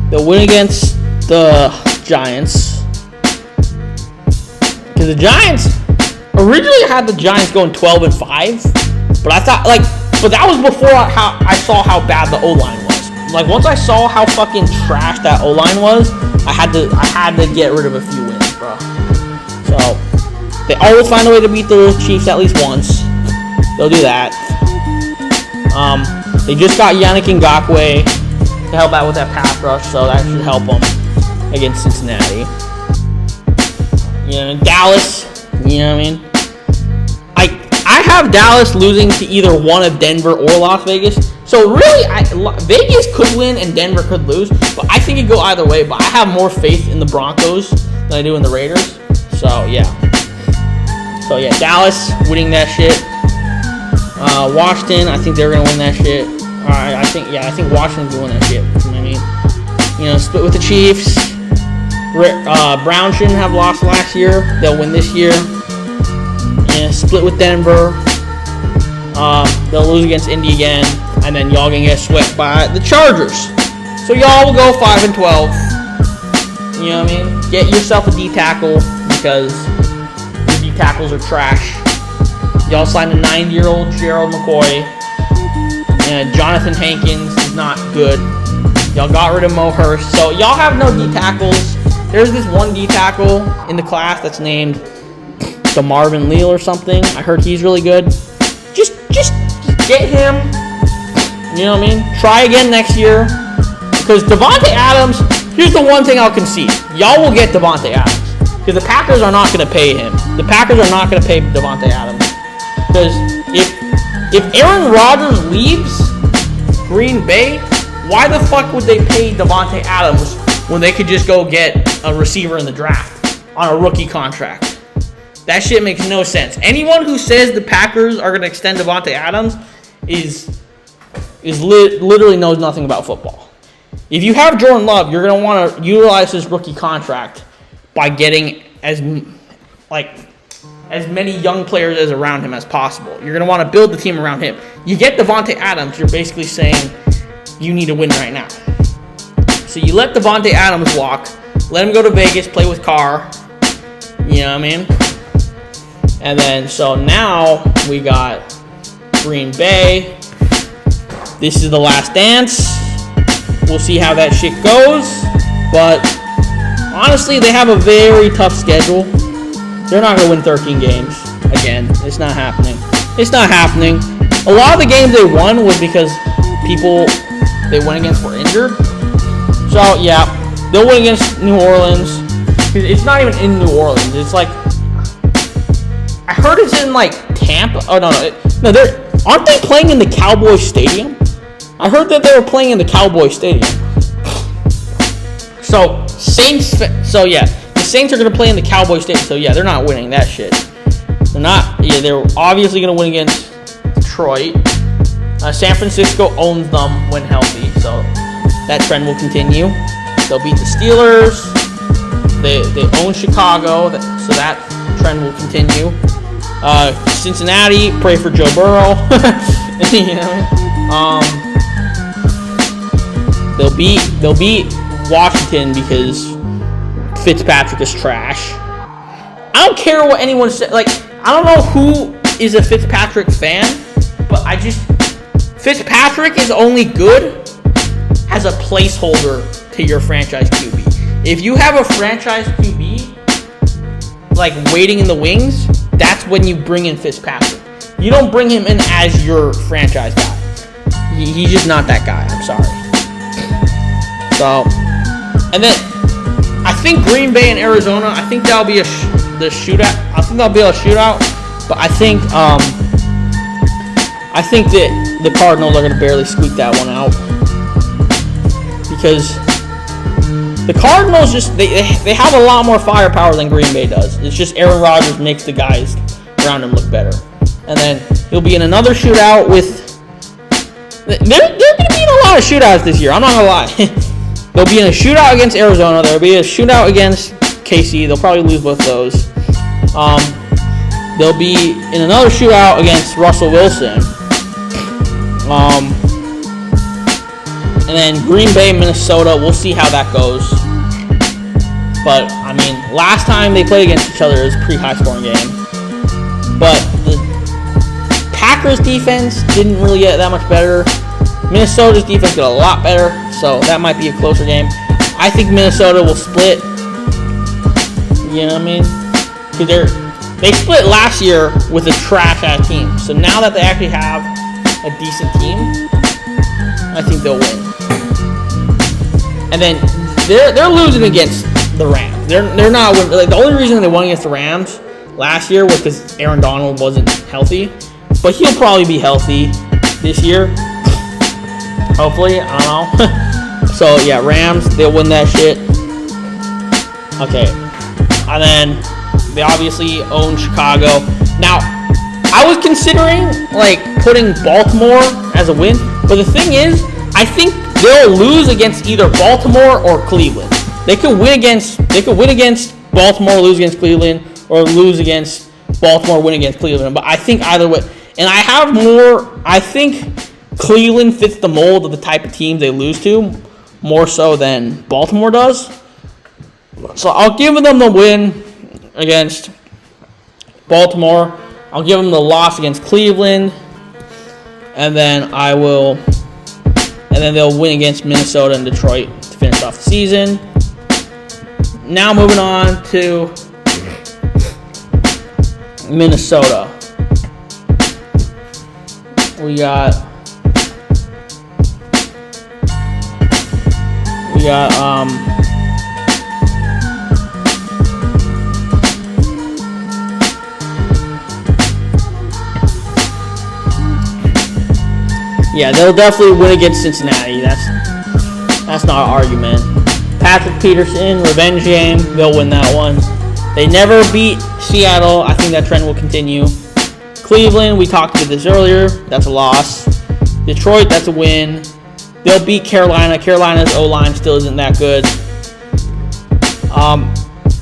Speaker 2: They'll win against the Giants. Because the Giants, originally I had the Giants going 12-5, but I thought but that was before I saw how bad the O-line was. Like once I saw how fucking trash that O-line was, I had to get rid of a few wins, bro. So they always find a way to beat the Chiefs at least once. They'll do that. They just got Yannick Ngakoue to help out with that pass rush, so that should help them against Cincinnati. You know, Dallas, you know what I mean? I have Dallas losing to either one of Denver or Las Vegas. So really, Vegas could win and Denver could lose, but I think it could go either way. But I have more faith in the Broncos than I do in the Raiders. So yeah, Dallas winning that shit. Washington, I think they're gonna win that shit. I think Washington's gonna win that shit. You know what I mean? You know, split with the Chiefs. Brown shouldn't have lost last year. They'll win this year. And split with Denver. They'll lose against Indy again, and then y'all gonna get swept by the Chargers. So y'all will go 5-12. You know what I mean? Get yourself a D tackle because your D tackles are trash. Y'all signed a 90-year-old Gerald McCoy, and Jonathan Hankins is not good. Y'all got rid of Mo Hurst, so y'all have no D tackles. There's this one D tackle in the class that's named DeMarvin Leal or something. I heard he's really good. Just get him. You know what I mean? Try again next year. Because Devontae Adams, here's the one thing I'll concede. Y'all will get Devontae Adams. Because the Packers are not going to pay him. The Packers are not going to pay Devontae Adams. Because if Aaron Rodgers leaves Green Bay, why the fuck would they pay Devontae Adams when they could just go get a receiver in the draft on a rookie contract? That shit makes no sense. Anyone who says the Packers are going to extend Devontae Adams literally knows nothing about football. If you have Jordan Love, you're going to want to utilize his rookie contract by getting as many young players as around him as possible. You're going to want to build the team around him. You get Devontae Adams, you're basically saying you need to win right now. So you let Devontae Adams walk, let him go to Vegas, play with Carr. You know what I mean? And then, so now we got Green Bay. This is the last dance. We'll see how that shit goes. But honestly, they have a very tough schedule. They're not going to win 13 games. Again, it's not happening. It's not happening. A lot of the games they won was because people they went against were injured. So, yeah, they'll win against New Orleans. It's not even in New Orleans. It's like, I heard it's in like Tampa. Oh no, aren't they playing in the Cowboys Stadium? I heard that they were playing in the Cowboys Stadium. So Saints. So yeah, the Saints are gonna play in the Cowboys Stadium. So yeah, they're not winning that shit. They're not. Yeah, they're obviously gonna win against Detroit. San Francisco owns them when healthy, so that trend will continue. They'll beat the Steelers. They own Chicago, so that trend will continue. Cincinnati, pray for Joe Burrow. You know, they'll beat Washington because Fitzpatrick is trash. I don't care what anyone says. Like, I don't know who is a Fitzpatrick fan, but Fitzpatrick is only good as a placeholder to your franchise QB. If you have a franchise QB like waiting in the wings, that's when you bring in Fitzpatrick. You don't bring him in as your franchise guy. He's just not that guy. I'm sorry. So, and then I think Green Bay and Arizona. I think that'll be the shootout. I think that'll be a shootout. But I think that the Cardinals are going to barely squeak that one out because the Cardinals they have a lot more firepower than Green Bay does. It's just Aaron Rodgers makes the guys around him look better. And then he'll be in another shootout with... They're going to be in a lot of shootouts this year. I'm not going to lie. They'll be in a shootout against Arizona. There'll be a shootout against KC. They'll probably lose both of those. They'll be in another shootout against Russell Wilson. And then Green Bay, Minnesota. We'll see how that goes. But, I mean, last time they played against each other, it was a pretty high-scoring game. But the Packers' defense didn't really get that much better. Minnesota's defense got a lot better, so that might be a closer game. I think Minnesota will split. You know what I mean? Because they split last year with a trash-ass team. So now that they actually have a decent team, I think they'll win. And then they're losing against the Rams. They're not winning. Like, the only reason they won against the Rams last year was because Aaron Donald wasn't healthy. But he'll probably be healthy this year. Hopefully, I don't know. So yeah, Rams, they'll win that shit. Okay. And then they obviously own Chicago. Now, I was considering like putting Baltimore as a win, but the thing is, I think they'll lose against either Baltimore or Cleveland. They could win against Baltimore, lose against Cleveland, or lose against Baltimore, win against Cleveland. But I think either way, and I think Cleveland fits the mold of the type of teams they lose to more so than Baltimore does. So I'll give them the win against Baltimore. I'll give them the loss against Cleveland, and then they'll win against Minnesota and Detroit to finish off the season. Now moving on to Minnesota. We got yeah, they'll definitely win against Cincinnati. That's not an argument. Patrick Peterson, revenge game. They'll win that one. They never beat Seattle. I think that trend will continue. Cleveland, we talked about this earlier. That's a loss. Detroit, that's a win. They'll beat Carolina. Carolina's O-line still isn't that good.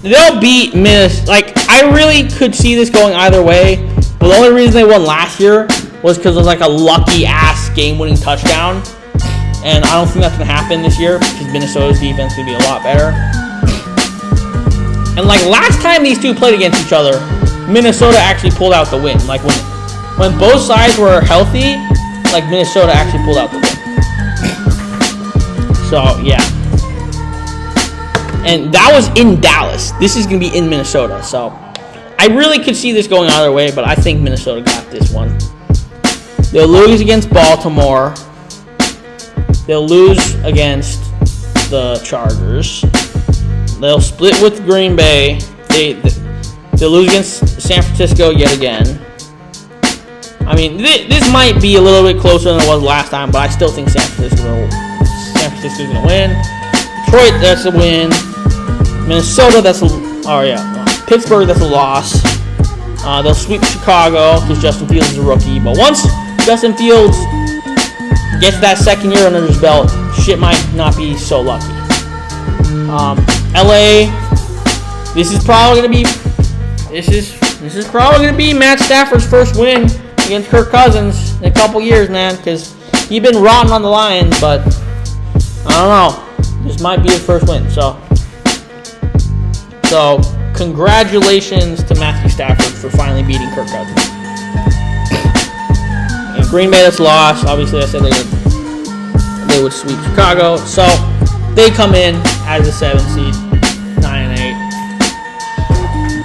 Speaker 2: They'll beat Minnesota. Like, I really could see this going either way. But the only reason they won last year was because it was like a lucky-ass game-winning touchdown. And I don't think that's going to happen this year because Minnesota's defense is going to be a lot better. And like last time these two played against each other, Minnesota actually pulled out the win. Like when both sides were healthy, like Minnesota actually pulled out the win. So yeah. And that was in Dallas. This is going to be in Minnesota. So I really could see this going either way, but I think Minnesota got this one. They'll lose against Baltimore. They'll lose against the Chargers. They'll split with Green Bay. They'll lose against San Francisco yet again. I mean, this might be a little bit closer than it was last time, but I still think San Francisco's going to win. Detroit, that's a win. Minnesota, Pittsburgh, that's a loss. They'll sweep Chicago because Justin Fields is a rookie. But once Justin Fields gets that second year under his belt, shit might not be so lucky. LA, this is probably gonna be Matt Stafford's first win against Kirk Cousins in a couple years, man, because he's been rotten on the Lions, but I don't know. This might be his first win. So congratulations to Matthew Stafford for finally beating Kirk Cousins. And Green Bay that's lost. Obviously, I said they would sweep Chicago. So they come in as a 7 seed, 9-8.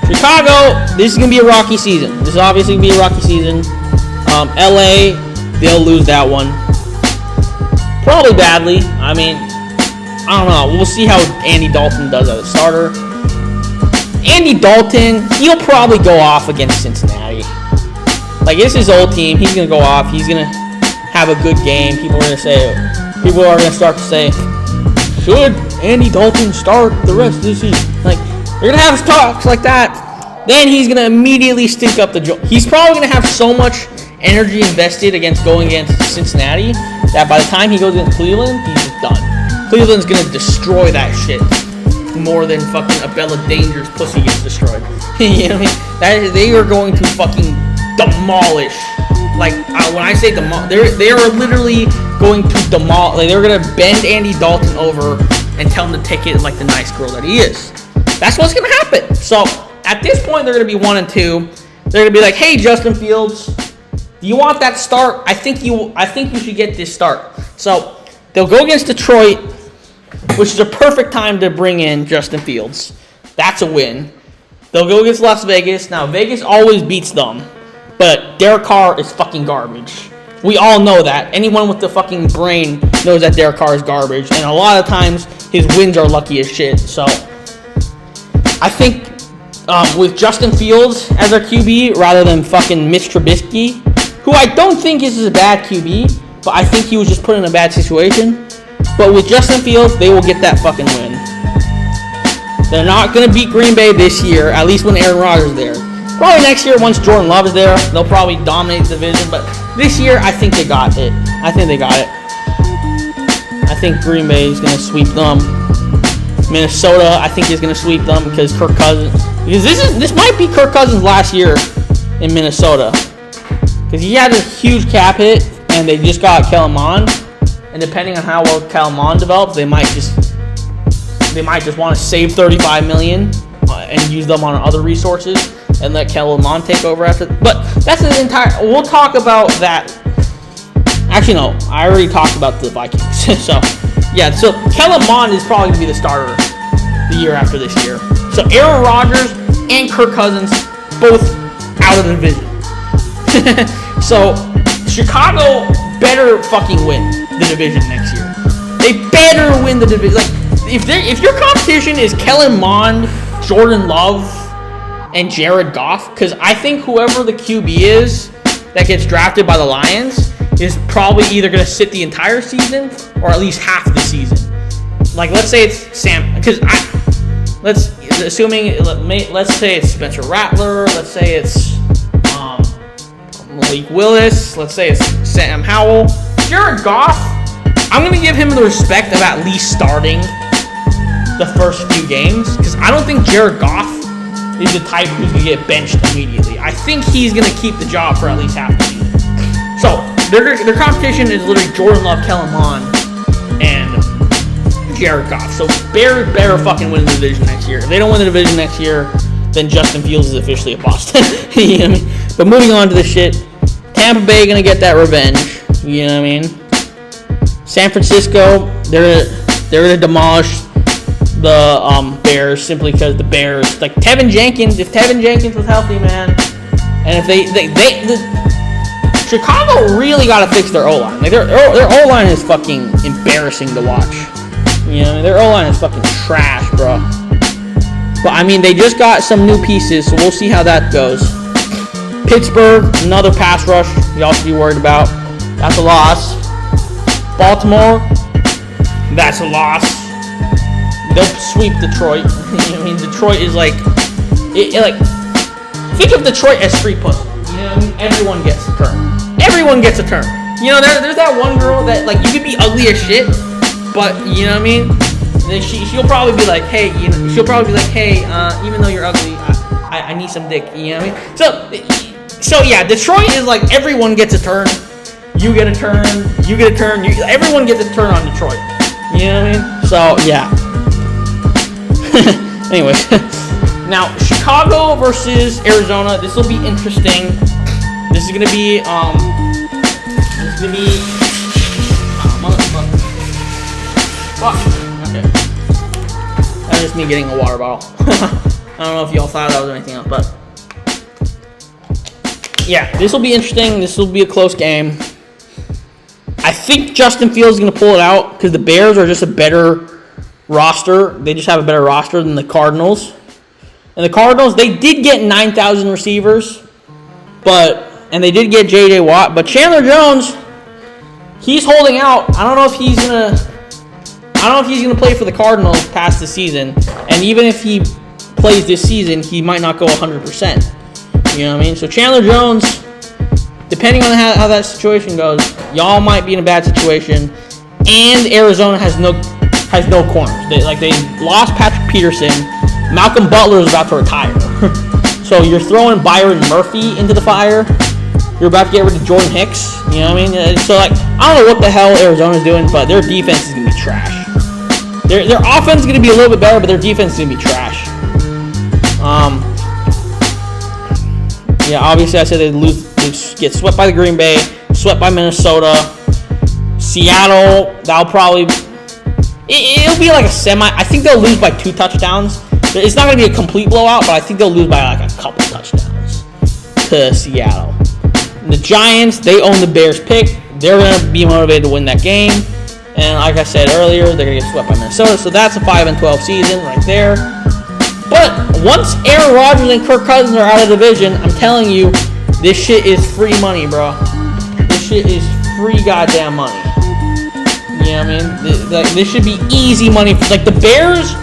Speaker 2: Chicago, this is gonna be a rocky season. This is obviously gonna be a rocky season. LA, they'll lose that one. Probably badly. I mean, I don't know. We'll see how Andy Dalton does as a starter. Andy Dalton, he'll probably go off against Cincinnati. Like, it's his old team. He's going to go off. He's going to have a good game. People are going to start to say, should Andy Dalton start the rest of the season? Like, they're going to have talks like that. Then he's going to immediately stink up the joint. He's probably going to have so much energy invested going against Cincinnati that by the time he goes against Cleveland, he's just done. Cleveland's going to destroy that shit more than fucking a Bella Danger's pussy gets destroyed. You know what I mean? They are going to fucking demolish. Like, when I say demolish, they are literally going to demolish. Like, they're going to bend Andy Dalton over and tell him to take it like the nice girl that he is. That's what's going to happen. So, at this point, they're going to be 1-2. They're going to be like, hey, Justin Fields, do you want that start? I think you should get this start. So, they'll go against Detroit, which is a perfect time to bring in Justin Fields. That's a win. They'll go against Las Vegas. Now, Vegas always beats them, but Derek Carr is fucking garbage. We all know that. Anyone with the fucking brain knows that Derek Carr is garbage, and a lot of times his wins are lucky as shit. So, I think with Justin Fields as our QB rather than fucking Mitch Trubisky, who I don't think is a bad QB, but I think he was just put in a bad situation. But with Justin Fields, they will get that fucking win. They're not going to beat Green Bay this year, at least when Aaron Rodgers is there. Probably next year, once Jordan Love is there, they'll probably dominate the division. But this year, I think they got it. I think Green Bay is going to sweep them. Minnesota, I think is going to sweep them because Kirk Cousins. Because this might be Kirk Cousins' last year in Minnesota. Because he had a huge cap hit, and they just got Kellen Mond. And depending on how well Kellen Mond develops, they might just want to save $35 million and use them on other resources and let Kellen Mond take over after. But that's an entire. We'll talk about that. Actually, no, I already talked about the Vikings. So Kellen Mond is probably going to be the starter the year after this year. So Aaron Rodgers and Kirk Cousins both out of the division. So Chicago better fucking win the division next year. They better win the division. Like, if your competition is Kellen Mond, Jordan Love, and Jared Goff, because I think whoever the QB is that gets drafted by the Lions is probably either going to sit the entire season or at least half the season. Like, let's say it's Sam, because let's say it's Spencer Rattler, let's say it's Malik Willis, let's say it's Sam Howell. Jared Goff, I'm going to give him the respect of at least starting the first few games, because I don't think Jared Goff is the type who's going to get benched immediately. I think he's going to keep the job for at least half the season. So, their competition is literally Jordan Love, Kellen Mond, and Jared Goff. So, Bears better fucking win the division next year. If they don't win the division next year, then Justin Fields is officially a bust. You know what I mean? But moving on to this shit, Tampa Bay going to get that revenge. You know what I mean? San Francisco, they're going to demolish the Bears simply because the Bears, like Tevin Jenkins, if Tevin Jenkins was healthy, man, and if Chicago really got to fix their O-line. Like their O-line is fucking embarrassing to watch. You know, their O-line is fucking trash, bro. But, I mean, they just got some new pieces, so we'll see how that goes. Pittsburgh, another pass rush y'all should be worried about. That's a loss. Baltimore, that's a loss. They'll sweep Detroit. I mean, Detroit is like, think of Detroit as street pussy. You know what I mean? Everyone gets a turn. Everyone gets a turn. You know, there's that one girl that, like, you could be ugly as shit, but, you know what I mean? Then she'll probably be like, hey, even though you're ugly, I need some dick. You know what I mean? So yeah, Detroit is like everyone gets a turn. You get a turn. You get a turn. Everyone gets a turn on Detroit. You know what I mean? So yeah. Anyway, now Chicago versus Arizona. This will be interesting. This is gonna be Fuck. Okay. That's just me getting a water bottle. I don't know if y'all thought that was anything else, but yeah, this will be interesting. This will be a close game. I think Justin Fields is going to pull it out because the Bears are just a better roster. They just have a better roster than the Cardinals. And the Cardinals, they did get 9,000 receivers, and they did get J.J. Watt, but Chandler Jones, he's holding out. I don't know if he's gonna play for the Cardinals past the season. And even if he plays this season, he might not go 100%. You know what I mean? So Chandler Jones, depending on how that situation goes, y'all might be in a bad situation. And Arizona has no corners. They lost Patrick Peterson. Malcolm Butler is about to retire. So you're throwing Byron Murphy into the fire. You're about to get rid of Jordan Hicks. You know what I mean? So I don't know what the hell Arizona's doing, but their defense is gonna be trash. Their offense is gonna be a little bit better, but their defense is gonna be trash. Yeah, obviously I said they'd get swept by the Green Bay, swept by Minnesota, Seattle. That'll probably it'll be like a semi. I think they'll lose by 2 touchdowns. It's not gonna be a complete blowout, but I think they'll lose by like a couple touchdowns to Seattle. And the Giants, they own the Bears pick. They're gonna be motivated to win that game. And like I said earlier, they're gonna get swept by Minnesota. So that's a 5-12 season right there. But once Aaron Rodgers and Kirk Cousins are out of the division, I'm telling you, this shit is free money, bro. This shit is free goddamn money. You know what I mean? This should be easy money. Like the Bears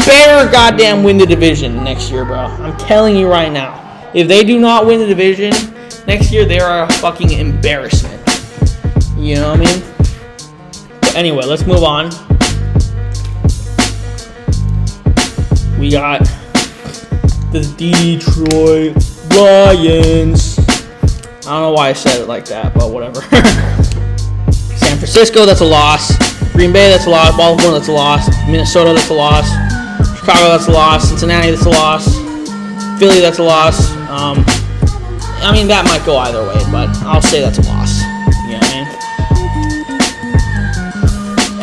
Speaker 2: better goddamn win the division next year, bro. I'm telling you right now. If they do not win the division next year, they are a fucking embarrassment. You know what I mean? But anyway, let's move on. We got the Detroit Lions. I don't know why I said it like that, but whatever. San Francisco, that's a loss. Green Bay, that's a loss. Baltimore, that's a loss. Minnesota, that's a loss. Chicago, that's a loss. Cincinnati, that's a loss. Philly, that's a loss. I mean, that might go either way, but I'll say that's a loss. You know what I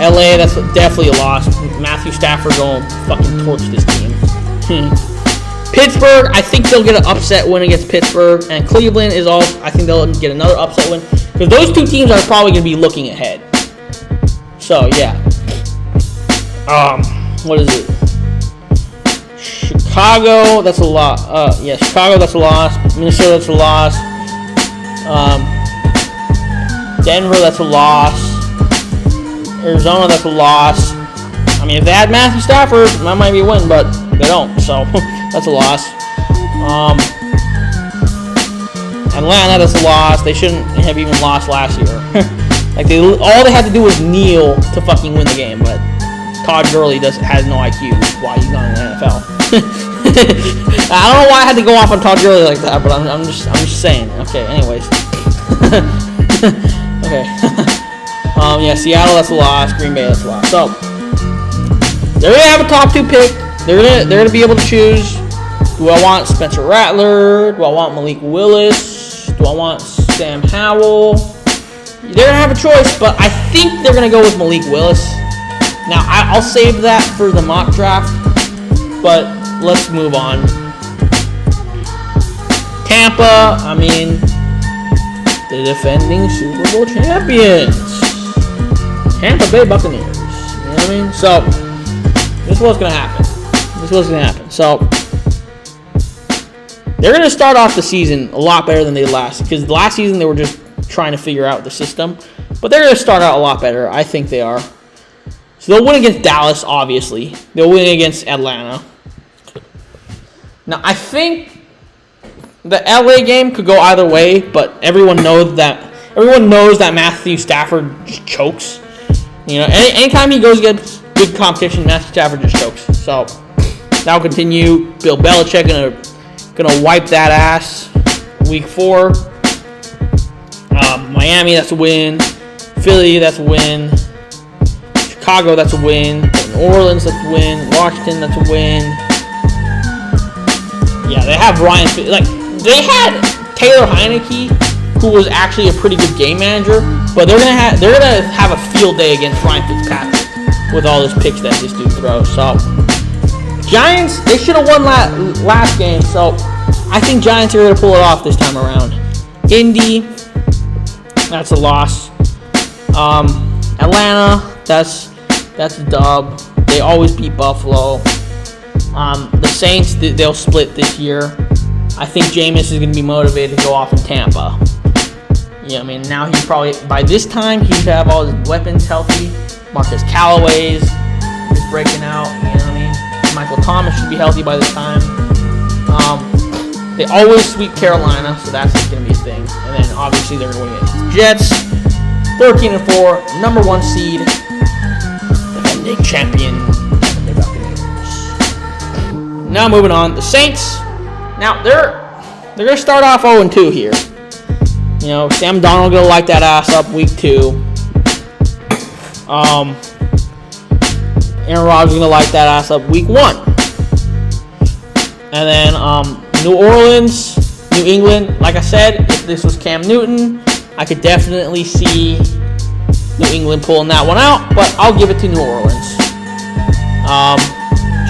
Speaker 2: mean? LA, that's definitely a loss. Matthew Stafford going to fucking torch this team. Pittsburgh, I think they'll get an upset win against Pittsburgh. And Cleveland is all, I think they'll get another upset win. Because those two teams are probably going to be looking ahead. So, yeah. What is it? Chicago, that's a loss. Chicago, that's a loss. Minnesota, that's a loss. Denver, that's a loss. Arizona, that's a loss. I mean, if they had Matthew Stafford, that might be a win, but they don't, so that's a loss. Atlanta, that's a loss. They shouldn't have even lost last year. All they had to do was kneel to fucking win the game, but Todd Gurley has no IQ. Why he's not in the NFL? I don't know why I had to go off on Todd Gurley like that, but I'm just saying. Okay, anyways. Okay. Seattle, that's a loss. Green Bay, that's a loss. So they're gonna have a top 2 pick. They're gonna be able to choose. Do I want Spencer Rattler? Do I want Malik Willis? Do I want Sam Howell? They're gonna have a choice, but I think they're gonna go with Malik Willis. Now I'll save that for the mock draft, but let's move on. Tampa, I mean, the defending Super Bowl champions. Tampa Bay Buccaneers. You know what I mean? So, this is what's going to happen. This is what's going to happen. So, they're going to start off the season a lot better than they did last. Because last season, they were just trying to figure out the system. But they're going to start out a lot better. I think they are. So, they'll win against Dallas, obviously. They'll win against Atlanta. Now, I think the LA game could go either way, but everyone knows that Matthew Stafford just chokes. You know, anytime he goes against good competition, Matthew Stafford just chokes. So that'll continue. Bill Belichick gonna wipe that ass. Week 4, Miami, that's a win. Philly, that's a win. Chicago, that's a win. New Orleans, that's a win. Washington, that's a win. Yeah, they have Ryan. They had Taylor Heineke, who was actually a pretty good game manager, but they're gonna have a field day against Ryan Fitzpatrick with all those picks that this dude throws. So Giants, they should have won last game. So I think Giants are gonna pull it off this time around. Indy, that's a loss. Atlanta, that's a dub. They always beat Buffalo. The Saints, they'll split this year. I think Jameis is going to be motivated to go off in Tampa. Yeah, I mean, now he's probably, by this time, he should have all his weapons healthy. Marcus Callaway's is breaking out, you know what I mean? Michael Thomas should be healthy by this time. They always sweep Carolina, so that's going to be a thing. And then, obviously, they're going to win against the Jets. 13-4, number 1 seed. Defending champion. The Buccaneers. Now, moving on. The Saints. Now, they're going to start off 0-2 here. You know, Sam Darnold going to light that ass up week 2. Aaron Rodgers going to light that ass up week 1. And then New Orleans, New England. Like I said, if this was Cam Newton, I could definitely see New England pulling that one out. But I'll give it to New Orleans.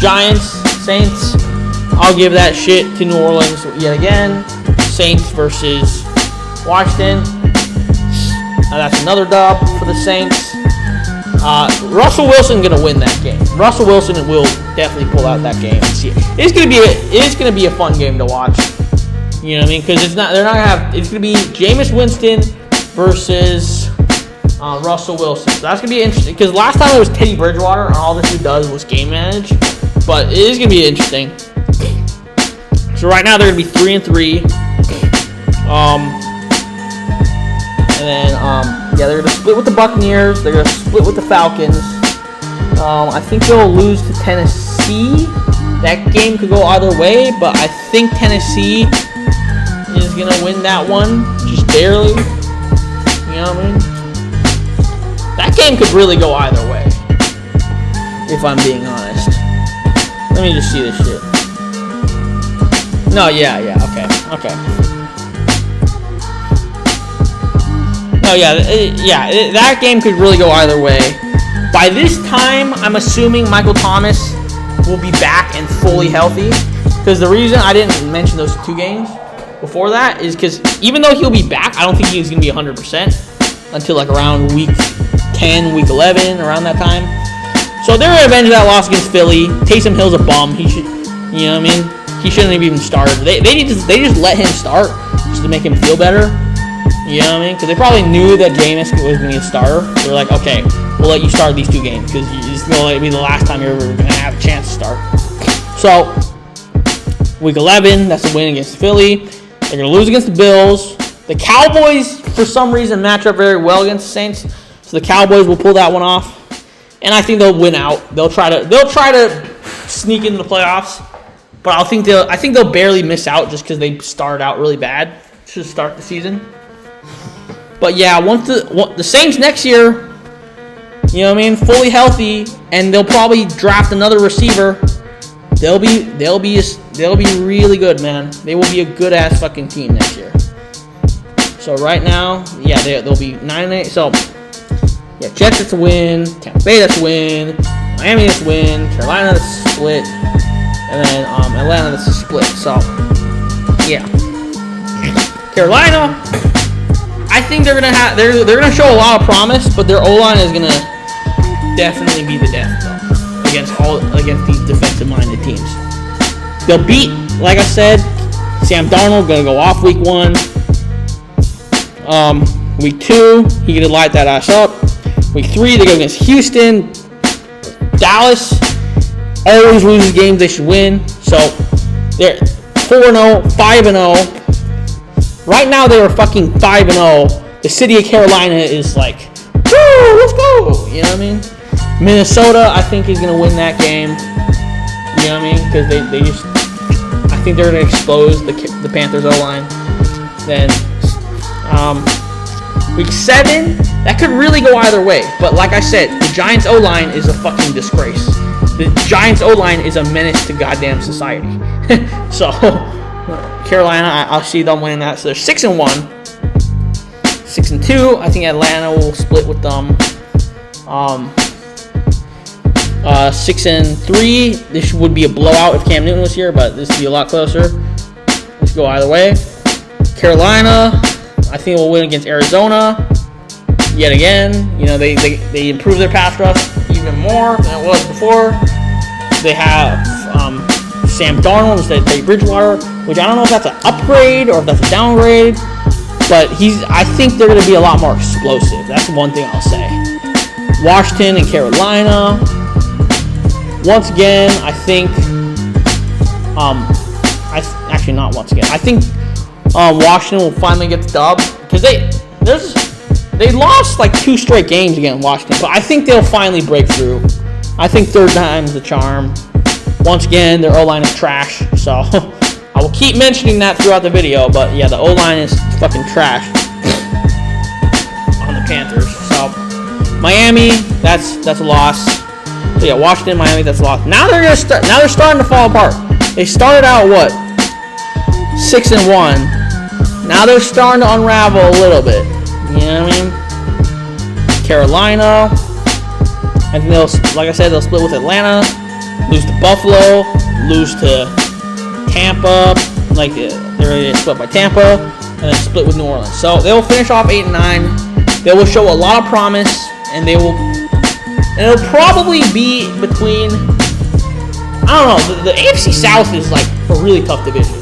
Speaker 2: Giants, Saints. I'll give that shit to New Orleans yet again. Saints versus Washington. That's another dub for the Saints. Russell Wilson gonna win that game. Russell Wilson will definitely pull out that game and see it. It's gonna be a fun game to watch. You know what I mean? Because it's gonna be Jameis Winston versus Russell Wilson. So that's gonna be interesting. Because last time it was Teddy Bridgewater, and all this dude does was game manage. But it is gonna be interesting. So right now they're gonna be 3-3. And then they're gonna split with the Buccaneers. They're gonna split with the Falcons. I think they'll lose to Tennessee. That game could go either way, but I think Tennessee is gonna win that one just barely. You know what I mean? That game could really go either way, if I'm being honest. Let me just see this shit. No, okay. No, that game could really go either way. By this time, I'm assuming Michael Thomas will be back and fully healthy. Because the reason I didn't mention those 2 games before that is because even though he'll be back, I don't think he's going to be 100% until like around week 10, week 11, around that time. So they're going to avenge that loss against Philly. Taysom Hill's a bum. He should, you know what I mean? He shouldn't have even started. They just let him start just to make him feel better. You know what I mean? Because they probably knew that Jameis was going to be a starter. They're like, okay, we'll let you start these 2 games because it's going to be the last time you're ever going to have a chance to start. So, week 11, that's a win against Philly. They're going to lose against the Bills. The Cowboys, for some reason, match up very well against the Saints. So the Cowboys will pull that one off. And I think they'll win out. They'll try to sneak into the playoffs. But I think they'll barely miss out just because they started out really bad to start the season. But yeah, once the Saints next year, you know what I mean, fully healthy, and they'll probably draft another receiver. They'll be really good, man. They will be a good ass fucking team next year. So right now, yeah, they'll be 9-8. So yeah, Jets that's a win, Tampa Bay that's a win, Miami that's a win, Carolina that's a split, and then Atlanta that's a split. So yeah, Carolina, I think they're gonna show a lot of promise, but their O-line is gonna definitely be the death though. against these defensive-minded teams. They'll beat, like I said, Sam Darnold gonna go off week 1. Week 2, he gonna light that ass up. Week 3, they go against Houston. Dallas always loses games they should win. So they're 4-0, 5-0. Right now they are fucking 5-0. The city of Carolina is like, woo, let's go. You know what I mean? Minnesota, I think, is gonna win that game. You know what I mean? Because they just, I think they're gonna expose the Panthers O-line. Then week 7, that could really go either way. But like I said, the Giants O-line is a fucking disgrace. The Giants O-line is a menace to goddamn society. So Carolina, I'll see them winning that. So they're 6-1, 6-2. I think Atlanta will split with them. 6-3. This would be a blowout if Cam Newton was here, but this would be a lot closer. Let's go either way. Carolina, I think will win against Arizona yet again. You know, they improve their pass rush even more than it was before. They have Sam Darnold instead of Teddy Bridgewater, which I don't know if that's an upgrade or if that's a downgrade, but I think they're going to be a lot more explosive. That's one thing I'll say. Washington and Carolina. Once again, I think actually not once again. I think Washington will finally get the dub because they lost like 2 straight games against Washington, but I think they'll finally break through. I think third time's the charm. Once again, their O-line is trash, so I will keep mentioning that throughout the video. But yeah, the O-line is fucking trash on the Panthers. So Miami, that's a loss. So yeah, Washington, Miami, that's a loss. Now they're starting to fall apart. They started out 6-1. Now they're starting to unravel a little bit. You know what I mean? Carolina, I think like I said, they'll split with Atlanta, lose to Buffalo, lose to Tampa. Like they're going to split by Tampa, and then split with New Orleans. So they will finish off 8-9. They will show a lot of promise, and it'll probably be between, I don't know, the AFC South is like a really tough division.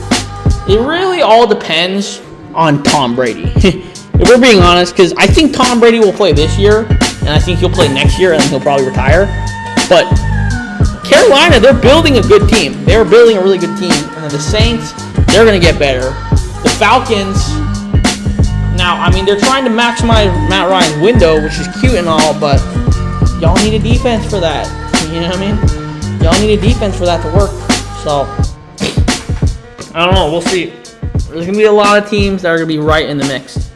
Speaker 2: It really all depends on Tom Brady. If we're being honest, because I think Tom Brady will play this year, and I think he'll play next year, and he'll probably retire. But Carolina, they're building a good team. They're building a really good team. And then the Saints, they're going to get better. The Falcons, now, I mean, they're trying to maximize Matt Ryan's window, which is cute and all, but y'all need a defense for that. You know what I mean? Y'all need a defense for that to work. So I don't know. We'll see. There's going to be a lot of teams that are going to be right in the mix.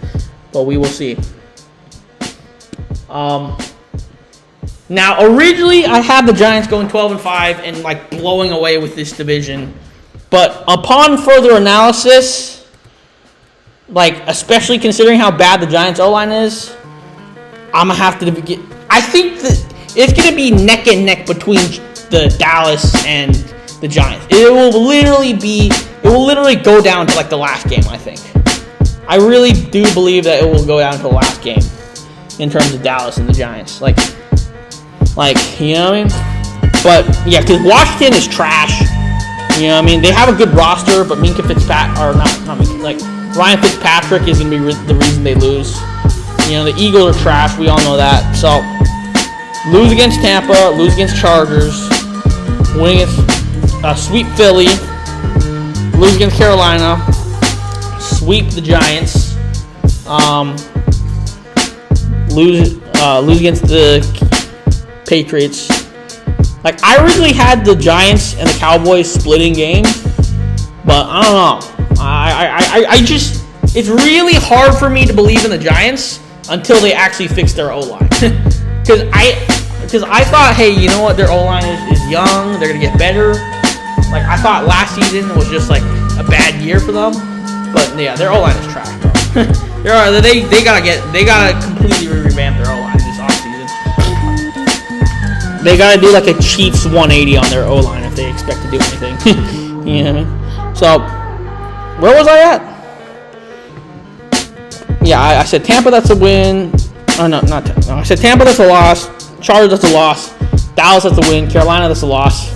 Speaker 2: But we will see. Now, originally, I had the Giants going 12-5 and, like, blowing away with this division. But upon further analysis, like, especially considering how bad the Giants' O-line is, I'm going to have to get... I think that it's going to be neck and neck between the Dallas and the Giants. It will literally go down to, like, the last game, I think. I really do believe that it will go down to the last game in terms of Dallas and the Giants. Like, you know what I mean? But, yeah, because Washington is trash. You know what I mean? They have a good roster, but Ryan Fitzpatrick is going to be the reason they lose. You know, the Eagles are trash. We all know that. So, lose against Tampa, lose against Chargers, win against sweep Philly, lose against Carolina, sweep the Giants, lose against the Patriots. Like, I originally had the Giants and the Cowboys splitting games, but I don't know. I just, it's really hard for me to believe in the Giants until they actually fix their O-line. Because I thought, hey, you know what, their O-line is young, they're going to get better. Like, I thought last season was just, like, a bad year for them. But, yeah, their O-line is trash, bro. they gotta completely revamp their O-line this offseason. They gotta do, like, a Chiefs 180 on their O-line if they expect to do anything. You know what I mean? So, where was I at? Yeah, I said Tampa, that's a win. Oh, no, not Tampa. No, I said Tampa, that's a loss. Chargers, that's a loss. Dallas, that's a win. Carolina, that's a loss.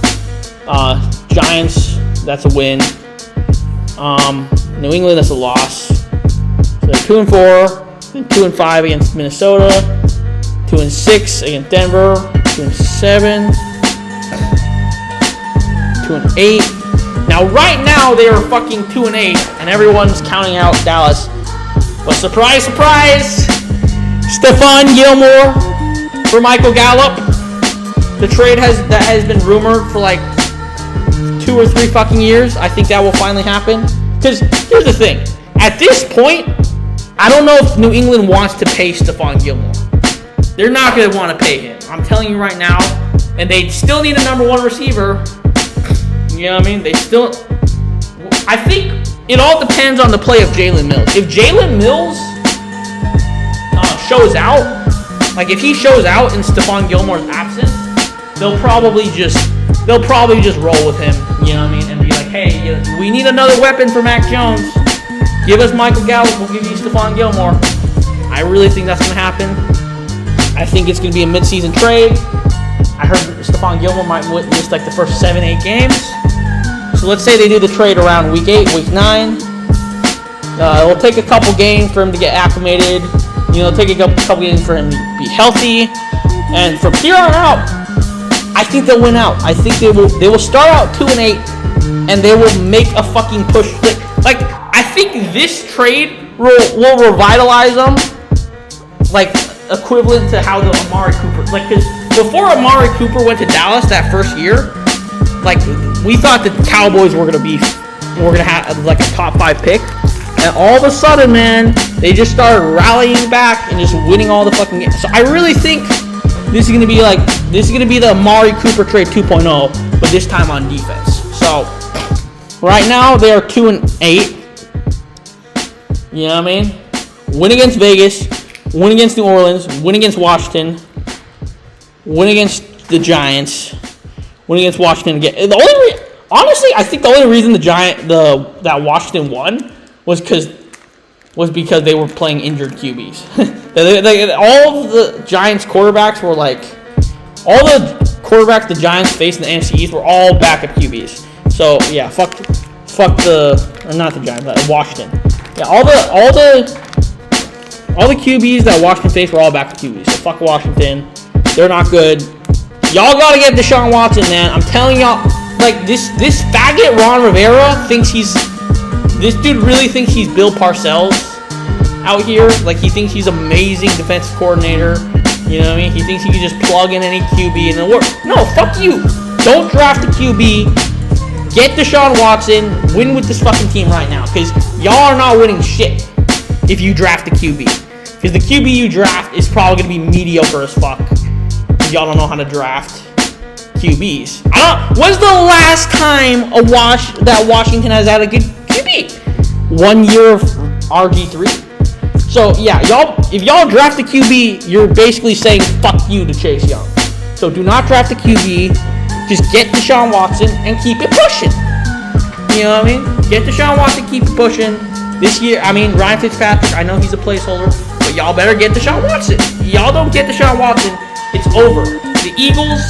Speaker 2: Giants, that's a win. New England, that's a loss. So they're 2-4, 2-5 against Minnesota, 2-6 against Denver, 2-7, 2-8. Now, right now, they are fucking 2-8, and everyone's counting out Dallas. But surprise, surprise, Stephon Gilmore for Michael Gallup. The trade that has been rumored for like 2 or 3 fucking years. I think that will finally happen. Because here's the thing. At this point, I don't know if New England wants to pay Stephon Gilmore. They're not going to want to pay him. I'm telling you right now. And they still need a number 1 receiver. You know what I mean? I think it all depends on the play of Jalen Mills. If Jalen Mills shows out, like if he shows out in Stephon Gilmore's absence, they'll probably just roll with him. You know what I mean? And be like, hey, we need another weapon for Mac Jones. Give us Michael Gallup. We'll give you Stephon Gilmore. I really think that's going to happen. I think it's going to be a mid-season trade. I heard Stephon Gilmore might miss like the first 7-8 games. So let's say they do the trade around week 8, week 9. It will take a couple games for him to get acclimated. Take a couple games for him to be healthy. And from here on out, I think they'll win out. I think they will start out 2-8, and they will make a fucking push. Like I think this trade will revitalize them, like equivalent to how the Amari Cooper. Like, because before Amari Cooper went to Dallas that first year, like we thought the Cowboys were gonna have like a top 5 pick, and all of a sudden, man, they just started rallying back and just winning all the fucking games. So I really think this is gonna be the Amari Cooper trade 2.0, but this time on defense. So right now they are 2-8. You know what I mean? Win against Vegas, win against New Orleans, win against Washington, win against the Giants, win against Washington again. Honestly, I think the only reason that Washington won was because they were playing injured QBs. All of the Giants quarterbacks were like, all the quarterbacks the Giants faced in the NFC East were all backup QBs. So yeah, not the Giants, Washington. Yeah, all the QBs that Washington faced were all backup QBs. So fuck Washington. They're not good. Y'all gotta get Deshaun Watson, man. I'm telling y'all, like this faggot Ron Rivera this dude really thinks he's Bill Parcells out here. Like he thinks he's amazing defensive coordinator. You know what I mean? He thinks he can just plug in any QB and it'll work. No, fuck you. Don't draft a QB. Get Deshaun Watson. Win with this fucking team right now. Because y'all are not winning shit if you draft a QB. Because the QB you draft is probably going to be mediocre as fuck. Because y'all don't know how to draft QBs. When's the last time that Washington has had a good QB? 1 year of RG3. So yeah, if y'all draft a QB, you're basically saying fuck you to Chase Young. So do not draft a QB. Just get Deshaun Watson and keep it pushing. You know what I mean? Get Deshaun Watson, keep it pushing. This year, Ryan Fitzpatrick, I know he's a placeholder, but y'all better get Deshaun Watson. Y'all don't get Deshaun Watson, it's over. The Eagles,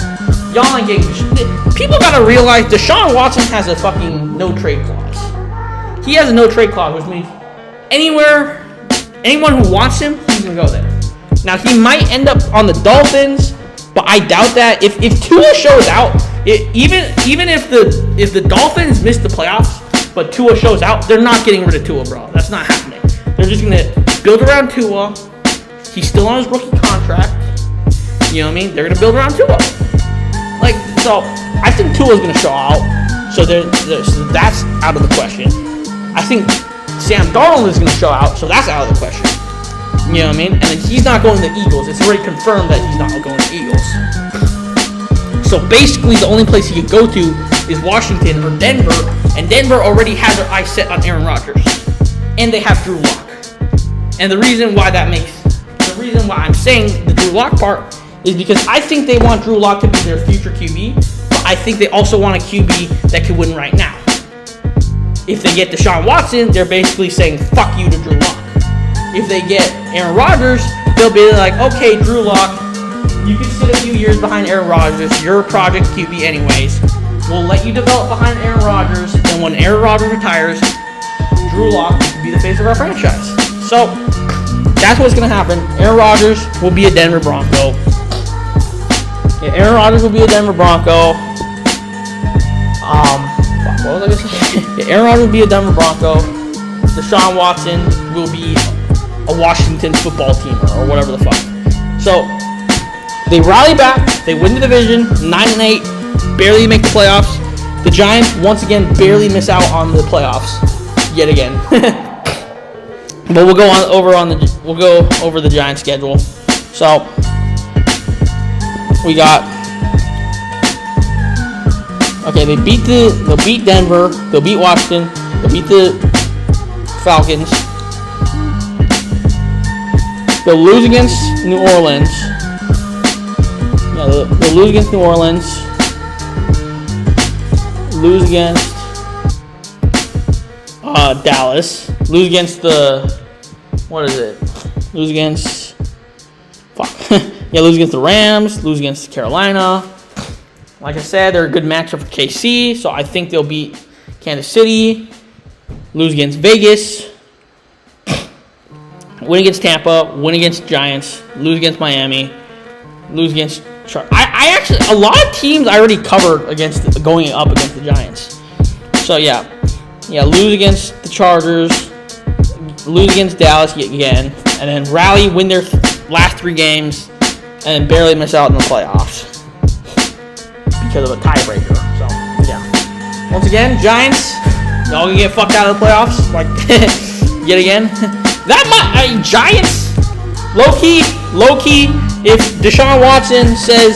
Speaker 2: y'all ain't getting shit. People gotta realize Deshaun Watson has a fucking no trade clause. He has a no trade clause, which means anyone who wants him, he's gonna go there. Now he might end up on the Dolphins, but I doubt that. If Tua shows out, even if the Dolphins miss the playoffs, but Tua shows out, they're not getting rid of Tua, bro. That's not happening. They're just gonna build around Tua. He's still on his rookie contract. You know what I mean? They're gonna build around Tua. So I think Tua's gonna show out. So that's out of the question. I think Sam Darnold is gonna show out. So that's out of the question. You know what I mean? And then he's not going to the Eagles. It's already confirmed that he's not going to the Eagles. So basically, the only place he could go to is Washington or Denver, and Denver already has their eyes set on Aaron Rodgers, and they have Drew Lock. And the reason why I'm saying the Drew Lock part is because I think they want Drew Lock to be their future QB, but I think they also want a QB that could win right now. If they get Deshaun Watson, they're basically saying fuck you to Drew Lock. If they get Aaron Rodgers, they'll be like, okay, Drew Lock, You could sit a few years behind Aaron Rodgers. You're a project QB anyways. We'll let you develop behind Aaron Rodgers, and when Aaron Rodgers retires, Drew Lock will be the face of our franchise. So, that's what's going to happen. Aaron Rodgers will be a Denver Bronco. Yeah, Aaron Rodgers will be a Denver Bronco. What was I going to say? Yeah, Aaron Rodgers will be a Denver Bronco. Deshaun Watson will be a Washington football teamer, or whatever the fuck. So, they rally back. They win the division, 9-8, barely make the playoffs. The Giants, once again, barely miss out on the playoffs. Yet again. But we'll go over the Giants schedule. So we got they'll beat Denver, they'll beat Washington, they'll beat the Falcons. They'll lose against New Orleans. Yeah, they'll lose against New Orleans. Lose against Dallas. Lose against lose against the Rams. Lose against Carolina. Like I said, they're a good matchup for KC, so I think they'll beat Kansas City. Lose against Vegas. Win against Tampa. Win against Giants. Lose against Miami. Lose against I actually, a lot of teams I already covered going up against the Giants. So yeah, lose against the Chargers, lose against Dallas again, and then rally, win their last 3 games, and then barely miss out in the playoffs because of a tiebreaker. So yeah, once again, Giants, y'all gonna get fucked out of the playoffs, like yet again. Giants, low key. If Deshaun Watson says,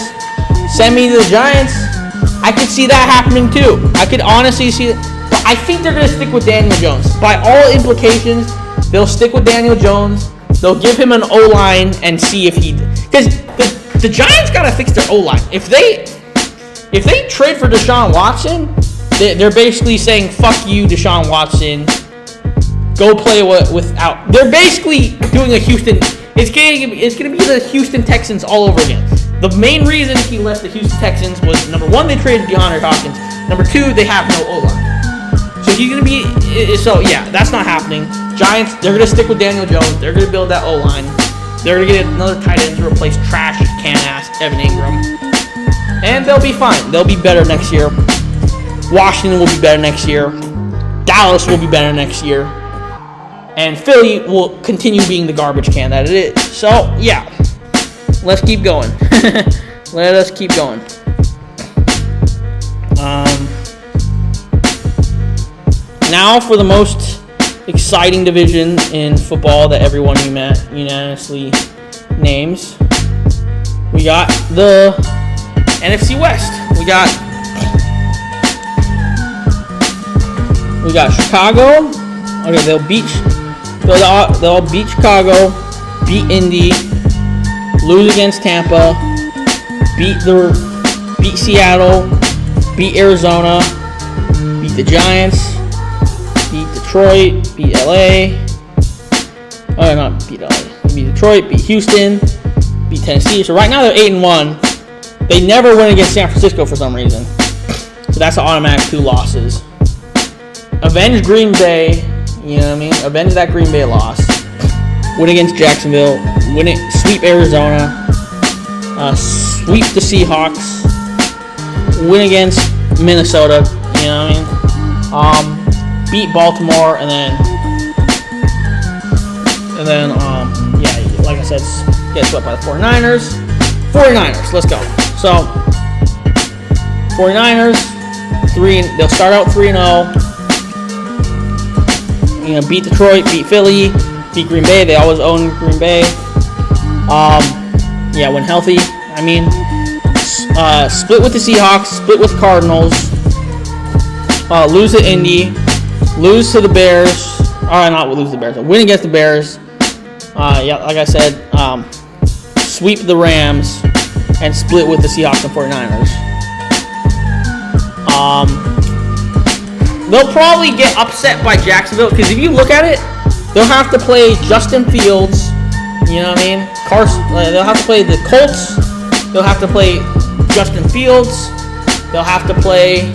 Speaker 2: send me to the Giants, I could see that happening too. I could honestly see it. But I think they're going to stick with Daniel Jones. By all implications, they'll stick with Daniel Jones. They'll give him an O-line and see if he... Because the Giants got to fix their O-line. If they trade for Deshaun Watson, they're basically saying, fuck you, Deshaun Watson. Go play without... They're basically doing a Houston... It's going to be the Houston Texans all over again. The main reason he left the Houston Texans was, number 1, they traded DeAndre Hopkins. Number 2, they have no O-line. So he's going to be... So, yeah, that's not happening. Giants, they're going to stick with Daniel Jones. They're going to build that O-line. They're going to get another tight end to replace trash, can-ass Evan Ingram. And they'll be fine. They'll be better next year. Washington will be better next year. Dallas will be better next year. And Philly will continue being the garbage can that it is. So, yeah. Let's keep going. Let us keep going. Now for the most exciting division in football that everyone unanimously names. We got the NFC West. We got Chicago. Okay, they'll beat Chicago, beat Indy, lose against Tampa, beat Seattle, beat Arizona, beat the Giants, beat Detroit, beat LA. Oh, not beat LA. Beat Detroit, beat Houston, beat Tennessee. So right now they're 8-1. They never win against San Francisco for some reason. So that's an automatic 2 losses. Avenge Green Bay. You know what I mean? Avenge that Green Bay loss. Win against Jacksonville. Sweep Arizona. Sweep the Seahawks. Win against Minnesota. You know what I mean? Beat Baltimore, and then like I said, get swept by the 49ers. 49ers, let's go. So 49ers, they'll start out 3-0. Beat Detroit, beat Philly, beat Green Bay. They always own Green Bay. When healthy. Split with the Seahawks, split with Cardinals. Lose to Indy, lose to the Bears. Not lose to the Bears. Win against the Bears. Like I said, sweep the Rams and split with the Seahawks and 49ers. They'll probably get upset by Jacksonville because if you look at it, they'll have to play Justin Fields. You know what I mean? They'll have to play the Colts, They'll have to play Justin Fields. They'll have to play